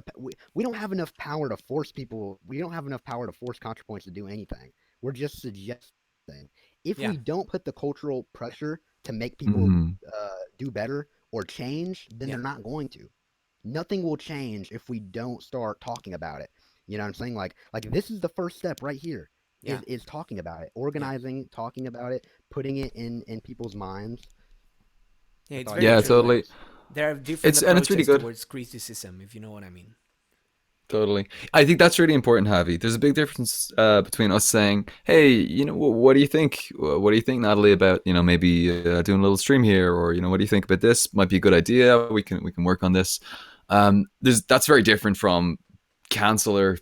enough power to force people. We don't have enough power to force ContraPoints to do anything. We're just suggesting. If Yeah. we don't put the cultural pressure to make people Mhm. do better or change, then Yeah. they're not going to. Nothing will change if we don't start talking about it. You know what I'm saying? Like this is the first step right here. Yeah. Is talking about it, organizing, talking about it, putting it in people's minds. Yeah, That's it's all I very can Yeah, say. true. Like, totally. there are different And it's really approaches good. towards criticism, if you know what I mean. Totally. I think that's really important, Javi. There's a big difference between us saying, "Hey, what do you think? What do you think, Natalie, about maybe doing a little stream here, or what do you think about this? Might be a good idea. We can work on this." That's very different from cancel or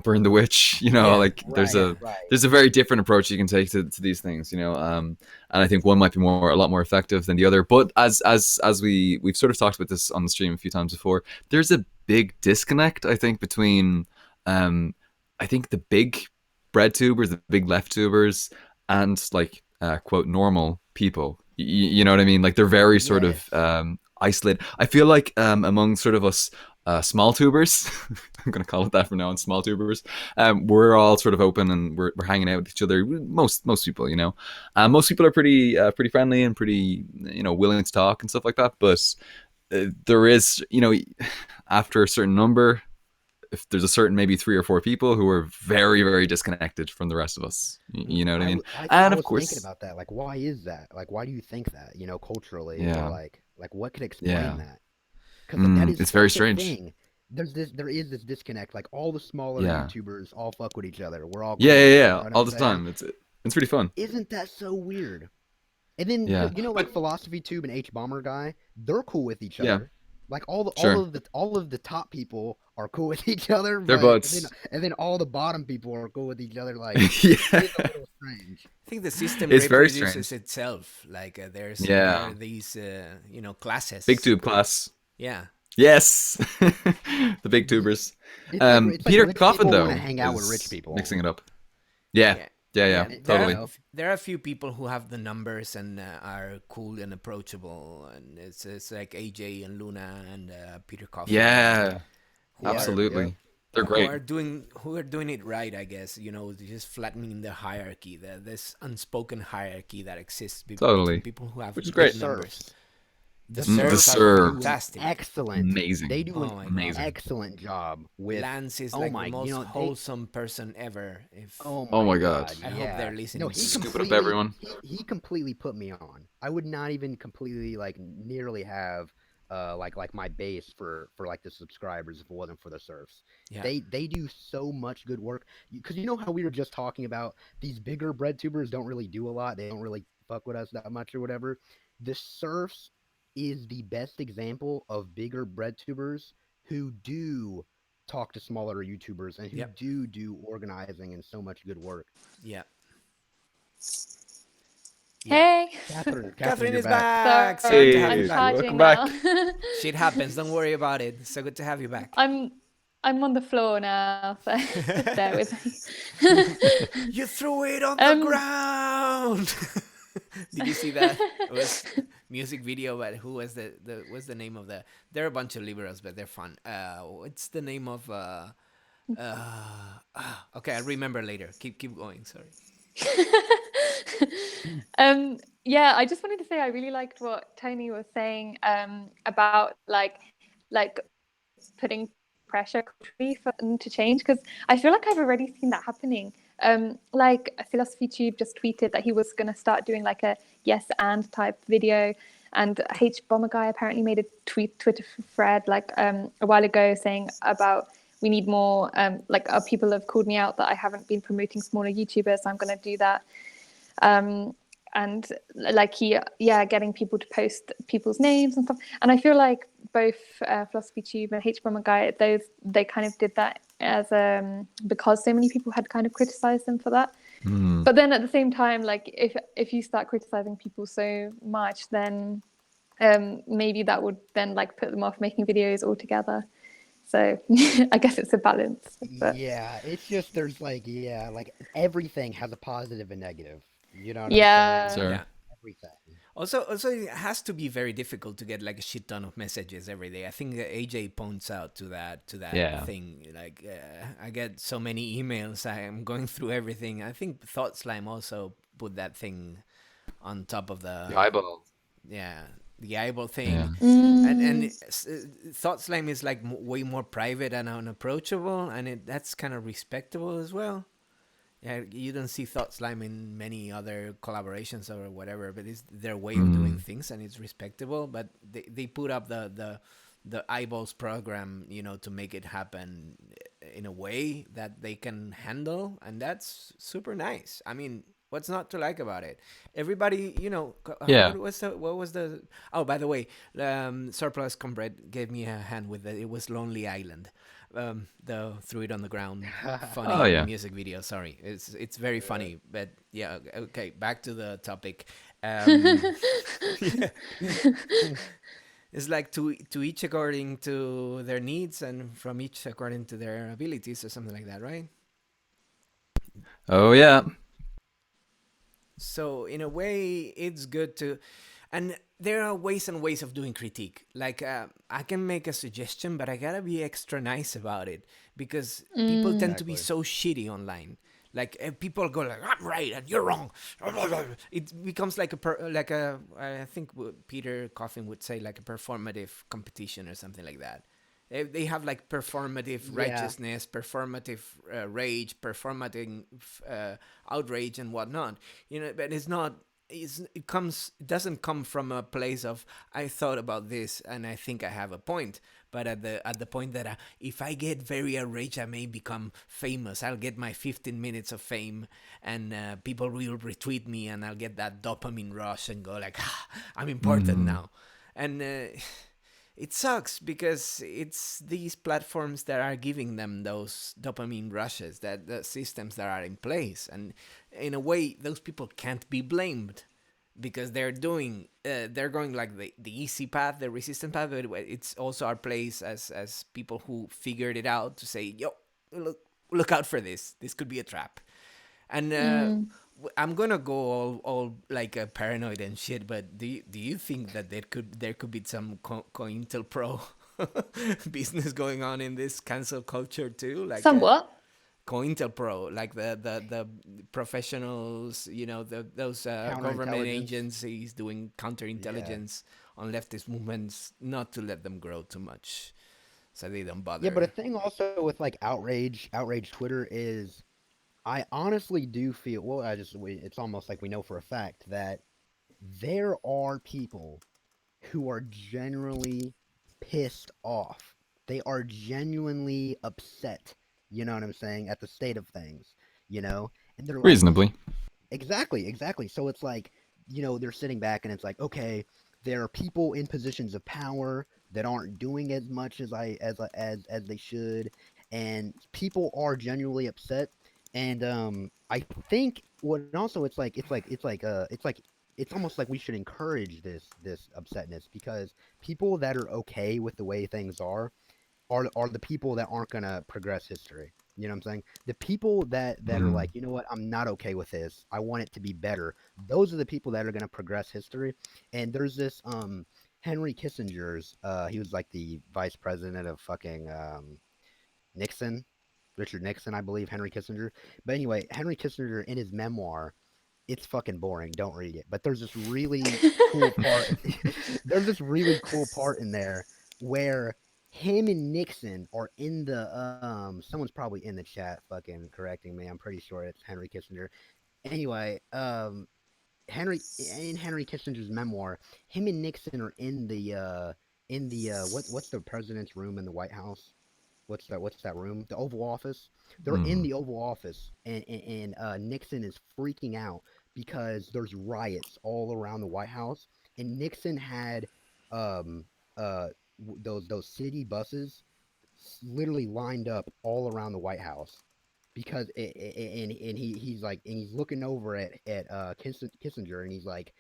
burn the witch. Yeah. Like there's Right, a right. there's a very different approach you can take to these things. And I think one might be a lot more effective than the other. But as we've sort of talked about this on the stream a few times before, there's a big disconnect, I think, between I think the big bread tubers, the big left tubers, and like quote normal people. You know what I mean? Like they're very sort of Yes. isolated. I feel like among sort of us small tubers, I'm going to call it that from now on, small tubers. We're all sort of open and we're hanging out with each other. Most people, most people are pretty friendly and pretty willing to talk and stuff like that. But there is after a certain number, if there's a certain maybe 3 or 4 people who are very very disconnected from the rest of us. You know what I mean? I And of was thinking course, about that. Like, why is that? Like, why do you think that? Culturally, or yeah, like what could explain yeah, that? Because that is it's very such a strange. thing. There is this disconnect. Like all the smaller Yeah, YouTubers all fuck with each other. We're all yeah, cool. yeah, You yeah, know what I'm all the saying? time. It's pretty fun. Isn't that so weird? And then Yeah, like but Philosophy Tube and H Bomber Guy, they're cool with each yeah, other. Like all sure, of the top people are cool with each other, they're but buds. and then all the bottom people are cool with each other. Like it Yeah, is a little strange. I think the system it's very reproduces strange. itself. Like there Yeah, are these big classes. tube class. Yeah. Yes, the big Ye- tubers. it's like Peter rich Coffin people want to though hang out with rich is people. mixing it up. Yeah, Yeah. yeah, Yeah, yeah, there You are totally. know, there are a few people who have the numbers and are cool and approachable, and it's like AJ and Luna and Peter Coffin, Yeah, who yep, are yep. absolutely. They're great. who are doing it right, I guess. Just flattening the hierarchy, this unspoken hierarchy that exists between Totally. people who have Which is The great. big numbers. Serfs. The The The serfs Serfs are Serb. do an fantastic. Amazing. they do an Oh my god. Amazing. excellent job with. Lance is Oh like my, the most wholesome person ever. If oh Oh my my god. god, I hope yeah. they're No, listening he to this. Scoop it up, completely everyone. he completely put me on. I would not even completely like nearly have like my base for like the subscribers if it wasn't for the Serfs. Yeah. They do so much good work, because you know how we were just talking about these bigger bread tubers don't really do a lot. They don't really fuck with us that much or whatever. The Serfs is the best example of bigger bread tubers who do talk to smaller YouTubers and who Yep. do organizing and so much good work. Yeah. Hey, Kathrin you're is back. So sorry, good to have I'm you Hey, back. charging welcome now. Shit happens. Don't worry about it. So good to have you back. I'm on the floor now, so just bear with me. You threw it on the ground. Did you see that? It was music video, but who was what's the name of the? There are a bunch of liberals, but they're fun. What's the name of? Okay, I'll remember later. Keep going. Sorry. Yeah, I just wanted to say I really liked what Toni was saying about like putting pressure culturally for them to change, because I feel like I've already seen that happening. Like Philosophy Tube just tweeted that he was going to start doing like a yes and type video, and H Bomber Guy apparently made a Twitter thread like a while ago saying about we need more like people have called me out that I haven't been promoting smaller YouTubers, so I'm going to do that. And like getting people to post people's names and stuff. And I feel like both Philosophy Tube and H Bomber Guy, they kind of did that as because so many people had kind of criticized them for that. But then at the same time, like if you start criticizing people so much, then maybe that would then like put them off making videos altogether. So I guess it's a balance. But Yeah, it's just there's like like everything has a positive and negative. You know what I'm yeah, saying? Sure. Yeah. Everything. Also, it has to be very difficult to get like a shit ton of messages every day. I think AJ points out to that Yeah. thing. Like, I get so many emails. I am going through everything. I think Thought Slime also put that thing on top of The eyeball. the eyeball Yeah. thing. And Mm. Thought Slime is like way more private and unapproachable, and that's kind of respectable as well. Yeah, you don't see Thought Slime in many other collaborations or whatever, but it's their way of doing things and it's respectable. But they put up the eyeballs program, to make it happen in a way that they can handle, and that's super nice. I mean, what's not to like about it? Everybody, Yeah. what was the? Oh, by the way, Surplus Comrade gave me a hand with it. It was Lonely Island. The Threw It on the Ground funny Oh, yeah. music video. Sorry, it's very funny, but yeah. Okay, back to the topic. Yeah. It's like to each according to their needs, and from each according to their abilities, or something like that, right? Oh yeah. So in a way, it's good to, and there are ways and ways of doing critique. Like I can make a suggestion, but I gotta be extra nice about it because people tend to be so shitty online. Like people go like, I'm right and you're wrong. It becomes like I think what Peter Coffin would say, like a performative competition or something like that. They have like performative righteousness, performative rage, performative outrage and whatnot. But it's not. It doesn't come from a place of I thought about this and I think I have a point. But at the point that if I get very outraged, I may become famous. I'll get my 15 minutes of fame, and people will retweet me, and I'll get that dopamine rush and go like, I'm important now. And it sucks because it's these platforms that are giving them those dopamine rushes, that the systems that are in place. And in a way, those people can't be blamed because they're going like the easy path, the resistant path. But it's also our place as people who figured it out to say, yo, look out for this. This could be a trap. And I'm gonna go all like paranoid and shit, but do you think that there could be some COINTELPRO business going on in this cancel culture too? Like somewhat. COINTELPRO, like the professionals, those government Counterintelligence. agencies doing counterintelligence on leftist movements, not to let them grow too much, so they don't bother. Yeah, but a thing also with like outrage Twitter is, I honestly do feel, it's almost like we know for a fact that there are people who are genuinely pissed off. They are genuinely upset, you know what I'm saying, at the state of things, and they're like, Reasonably. Exactly. So it's like, they're sitting back and it's like, okay, there are people in positions of power that aren't doing as much as they should, and people are genuinely upset. And I think also it's almost like we should encourage this upsetness, because people that are okay with the way things are the people that aren't gonna progress history. You know what I'm saying? The people that are like, you know what, I'm not okay with this, I want it to be better. Those are the people that are gonna progress history. And there's this Henry Kissinger's he was like the vice president of fucking Richard Nixon, I believe, Henry Kissinger. But anyway, Henry Kissinger, in his memoir, it's fucking boring, don't read it. But there's this really cool part. There's this really cool part in there where him and Nixon are in the someone's probably in the chat fucking correcting me. I'm pretty sure it's Henry Kissinger. Anyway, Henry Kissinger's memoir, him and Nixon are in the what's the president's room in the White House? What's that room? The Oval Office. They're in the Oval Office, and Nixon is freaking out because there's riots all around the White House, and Nixon had those city buses literally lined up all around the White House, because he's looking over at Kissinger, and he's like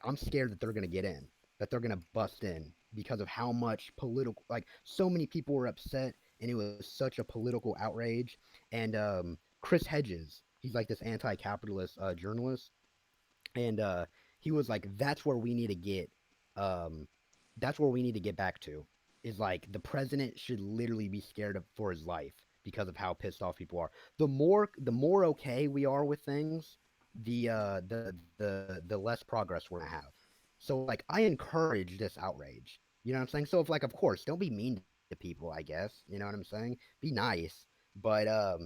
I'm scared that they're gonna get in, that they're gonna bust in, because of how much political, like so many people were upset, and it was such a political outrage. And Chris Hedges, he's like this anti-capitalist journalist, and he was like, "That's where we need to get, um, that's where we need to get back to. Is like the president should literally be scared of for his life because of how pissed off people are. The more okay we are with things, the less progress we're gonna have. So like I encourage this outrage. You know what I'm saying? So if like of course don't be mean to people, I guess. You know what I'm saying? Be nice. But I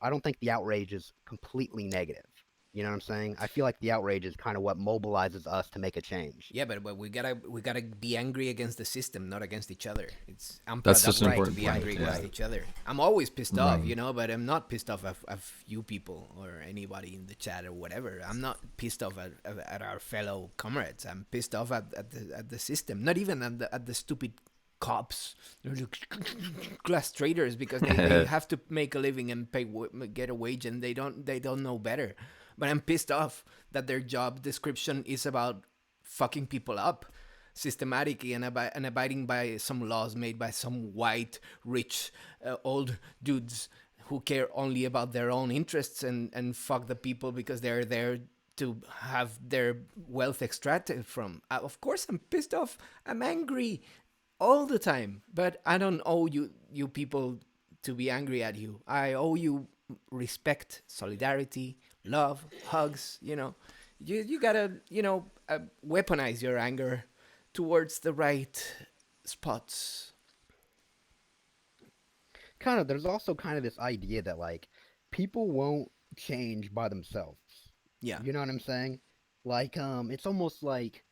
don't think the outrage is completely negative. You know what I'm saying? I feel like the outrage is kind of what mobilizes us to make a change. Yeah, but we gotta be angry against the system, not against each other. It's That's such an unproductive to important be point, angry against yeah. each other. I'm always pissed off, Right. but I'm not pissed off of you people or anybody in the chat or whatever. I'm not pissed off at our fellow comrades. I'm pissed off at the system, not even at the stupid cops. They're like class traders because they have to make a living and get a wage, and they don't know better. But I'm pissed off that their job description is about fucking people up systematically and abiding by some laws made by some white, rich, old dudes who care only about their own interests and fuck the people because they're there to have their wealth extracted from. Of course, I'm pissed off. I'm angry all the time, but I don't owe you people to be angry at you. I owe you respect, solidarity, love, hugs. You gotta weaponize your anger towards the right spots. Kind of. There's also kind of this idea that like people won't change by themselves. Yeah. You know what I'm saying? Like it's almost like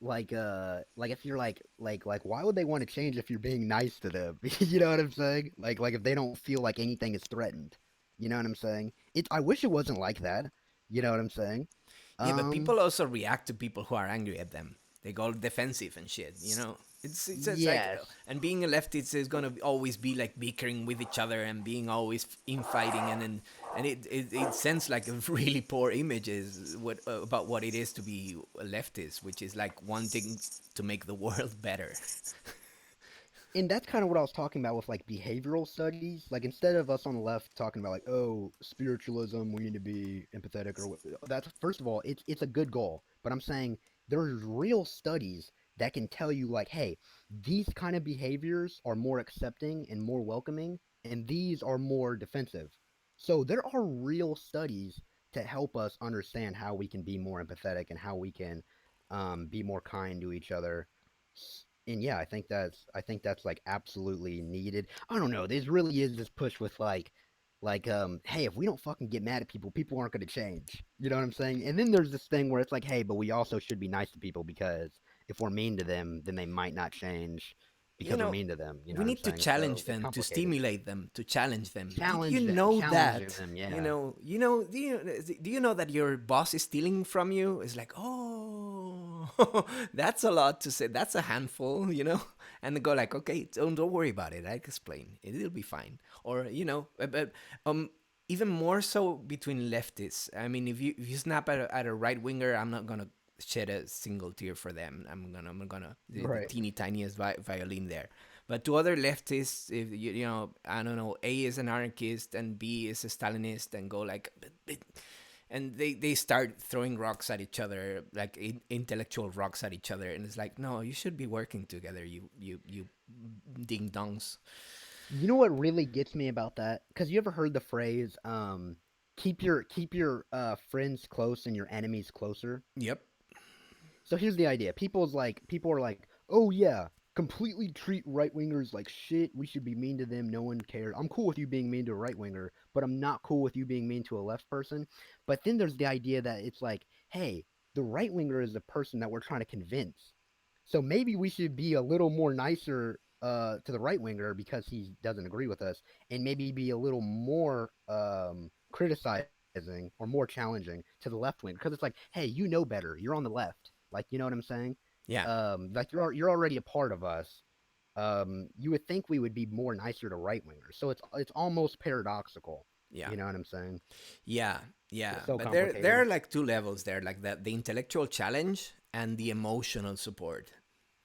if you're like why would they want to change if you're being nice to them? You know what I'm saying? Like if they don't feel like anything is threatened. You know what I'm saying? I wish it wasn't like that. You know what I'm saying? Yeah, but people also react to people who are angry at them. They go defensive and shit. It's like, Yes. and being a leftist is gonna always be like bickering with each other and being always infighting, and it sends like a really poor image about what it is to be a leftist, which is like wanting to make the world better. And that's kind of what I was talking about with like behavioral studies. Like instead of us on the left talking about like, oh, spiritualism, we need to be empathetic or that's first of all, it's a good goal. But I'm saying there's real studies that can tell you like, hey, these kind of behaviors are more accepting and more welcoming, and these are more defensive. So there are real studies to help us understand how we can be more empathetic and how we can be more kind to each other. And yeah, I think that's like absolutely needed. I don't know. There really is this push with hey, if we don't fucking get mad at people, people aren't going to change. You know what I'm saying? And then there's this thing where it's like, hey, but we also should be nice to people because if we're mean to them, then they might not change because we're mean to them. You know We what need I'm to saying? challenge So them, it's to complicated. stimulate them, to challenge them. Challenge Did you them, know challenge that? them, yeah. Do you know that your boss is stealing from you? It's like, oh, that's a lot to say. That's a handful, And they go like, okay, don't worry about it. I explain. It'll be fine. Or but even more so between leftists. I mean, if you snap at a right winger, I'm not gonna shed a single tear for them. I'm gonna the Right. teeny tiniest violin there. But to other leftists, if I don't know, A is an anarchist and B is a Stalinist, and go like, and they start throwing rocks at each other, like intellectual rocks at each other, and it's like, no, you should be working together, you ding dongs. You know what really gets me about that? Because you ever heard the phrase, keep your friends close and your enemies closer? Yep. So here's the idea. People are like, oh yeah, completely treat right wingers like shit. We should be mean to them. No one cares. I'm cool with you being mean to a right winger, but I'm not cool with you being mean to a left person. But then there's the idea that it's like, hey, the right winger is the person that we're trying to convince. So maybe we should be a little more nicer to the right winger because he doesn't agree with us, and maybe be a little more criticizing or more challenging to the left winger because it's like, hey, you know better. You're on the left. Like, you know what I'm saying? Yeah. Like you're already a part of us. You would think we would be more nicer to right wingers. So it's almost paradoxical. Yeah. You know what I'm saying? Yeah. It's so But there complicated. are like two levels there, like the intellectual challenge and the emotional support.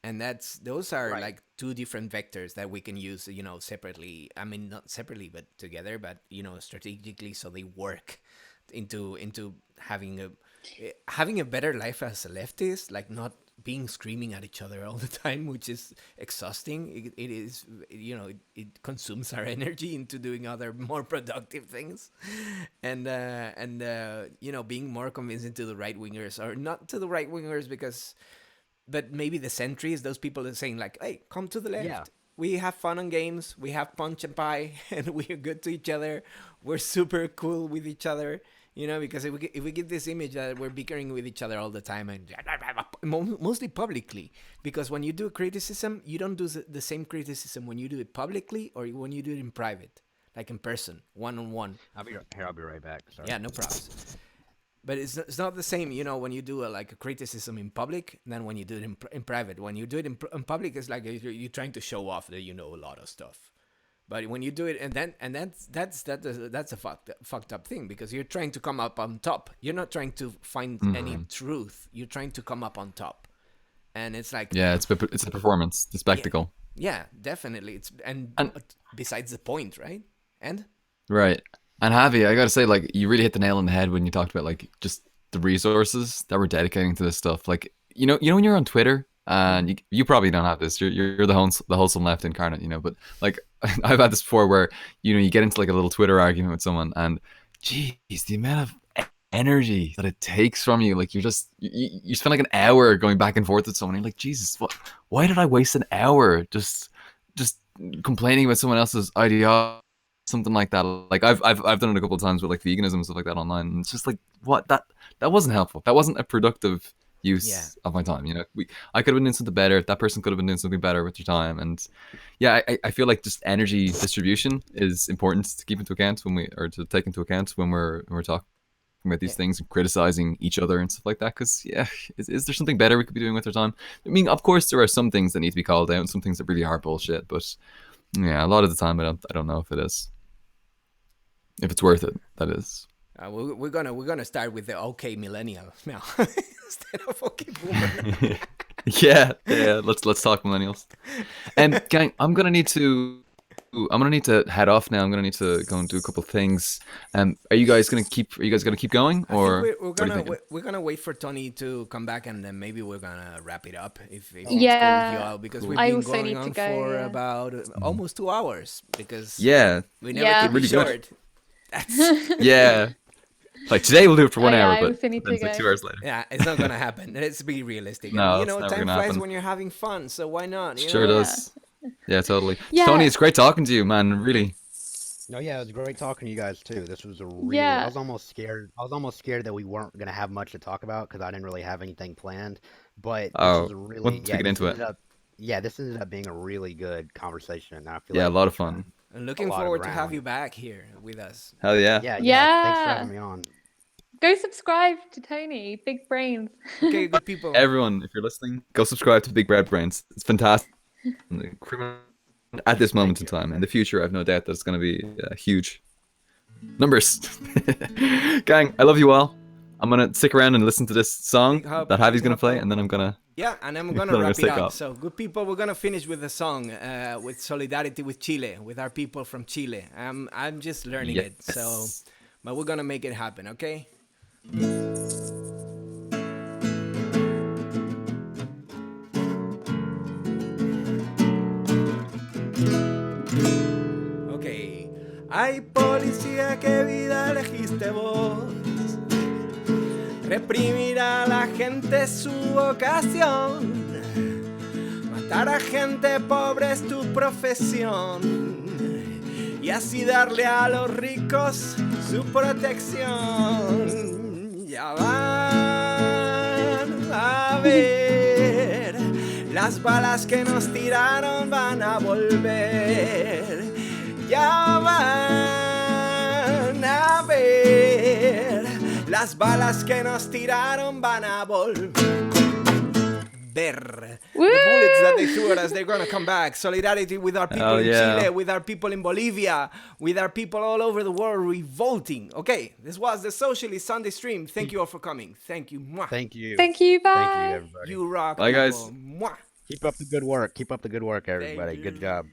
And those are Right. like two different vectors that we can use, separately. I mean, not separately, but together, but strategically, so they work into having a better life as a leftist, like not being screaming at each other all the time, which is exhausting. It is, it consumes our energy into doing other more productive things, and being more convincing to the right wingers, or not to the right wingers, but maybe the sentries, those people are saying like, hey, come to the left. Yeah. We have fun on games. We have punch and pie, and we're good to each other. We're super cool with each other. Because if we get this image that we're bickering with each other all the time, and mostly publicly, because when you do criticism, you don't do the same criticism when you do it publicly or when you do it in private, like in person, one-on-one. I'll be right back. Sorry. Yeah, no problems. But it's not the same, when you do a criticism in public than when you do it in private. When you do it in public, it's like you're trying to show off that you know a lot of stuff. But when you do it, and that's a fucked up thing, because you're trying to come up on top. You're not trying to find any truth. You're trying to come up on top, and it's like, Yeah, it's a performance, the spectacle. yeah, definitely. And besides the point, right? And Right. And Javi, I gotta say, like, you really hit the nail on the head when you talked about like just the resources that we're dedicating to this stuff. Like, when you're on Twitter, and you probably don't have this. You're the wholesome left incarnate, but like I've had this before where you get into like a little Twitter argument with someone, and geez, the amount of energy that it takes from you, like you spend like an hour going back and forth with someone. You're like, Jesus, why did I waste an hour just complaining about someone else's ideology? Something like that. Like I've done it a couple of times with like veganism and stuff like that online, and it's just like, what, that wasn't helpful. That wasn't a productive use of my time. I could have been doing something better. That person could have been doing something better with their time. And yeah, I feel like just energy distribution is important to keep into account to take into account when we're talking about these things and criticizing each other and stuff like that. Because is there something better we could be doing with our time? I mean, of course there are some things that need to be called out and some things that really are bullshit, but yeah, a lot of the time I don't know if it is. If it's worth it, that is. We're gonna start with the OK millennial now instead of OK boomer. yeah. Let's talk millennials. And gang, I'm gonna need to head off now. I'm gonna need to go and do a couple things. Are you guys gonna keep going, or I think we're gonna wait for Toni to come back, and then maybe we're gonna wrap it up if it's cool with you all, because we've been going on for about almost 2 hours, because we never keep really it short. Yeah. Like today we'll do it for 1 hour, but then it's like 2 hours later. Yeah, it's not gonna happen. Let's be realistic. No, time gonna flies happen. when you're having fun, so why not? Sure does. Yeah, totally. Yeah. Toni, it's great talking to you, man. Really. No, yeah, it was great talking to you guys too. This was a really. Yeah. I was almost scared that we weren't gonna have much to talk about because I didn't really have anything planned. But this was a really. Let's get into it. This ended up being a really good conversation, and I feel Yeah, like a lot of fun. I'm looking forward to have you back here with us. Hell yeah. Yeah. Thanks for having me on. Go subscribe to Toni, BigBreadBrainz. Okay, good people. Everyone, if you're listening, go subscribe to BigBreadBrainz. It's fantastic. At this moment in time. In the future, I have no doubt that it's going to be huge numbers. Gang, I love you all. I'm going to stick around and listen to this song that Javi's going to play, and then I'm going to... Yeah, and I'm going to wrap it up. off. So, good people, we're going to finish with a song with solidarity with Chile, with our people from Chile. I'm just learning it, so... But we're going to make it happen, okay? Ok. Ay, policía, qué vida elegiste vos. Reprimir a la gente es su vocación. Matar a gente pobre es tu profesión. Y así darle a los ricos su protección. Ya van a ver, las balas que nos tiraron van a volver. Ya van a ver, las balas que nos tiraron van a volver. The bullets that they threw at us, they're gonna come back. Solidarity with our people in Chile, with our people in Bolivia, with our people all over the world revolting. Okay, this was the Socialist Sunday stream. Thank you all for coming. Thank you. Mwah. Thank you. Thank you, bye. Thank you, everybody. You rock. Bye, guys. Mwah. Keep up the good work. Keep up the good work, everybody. Good you. job.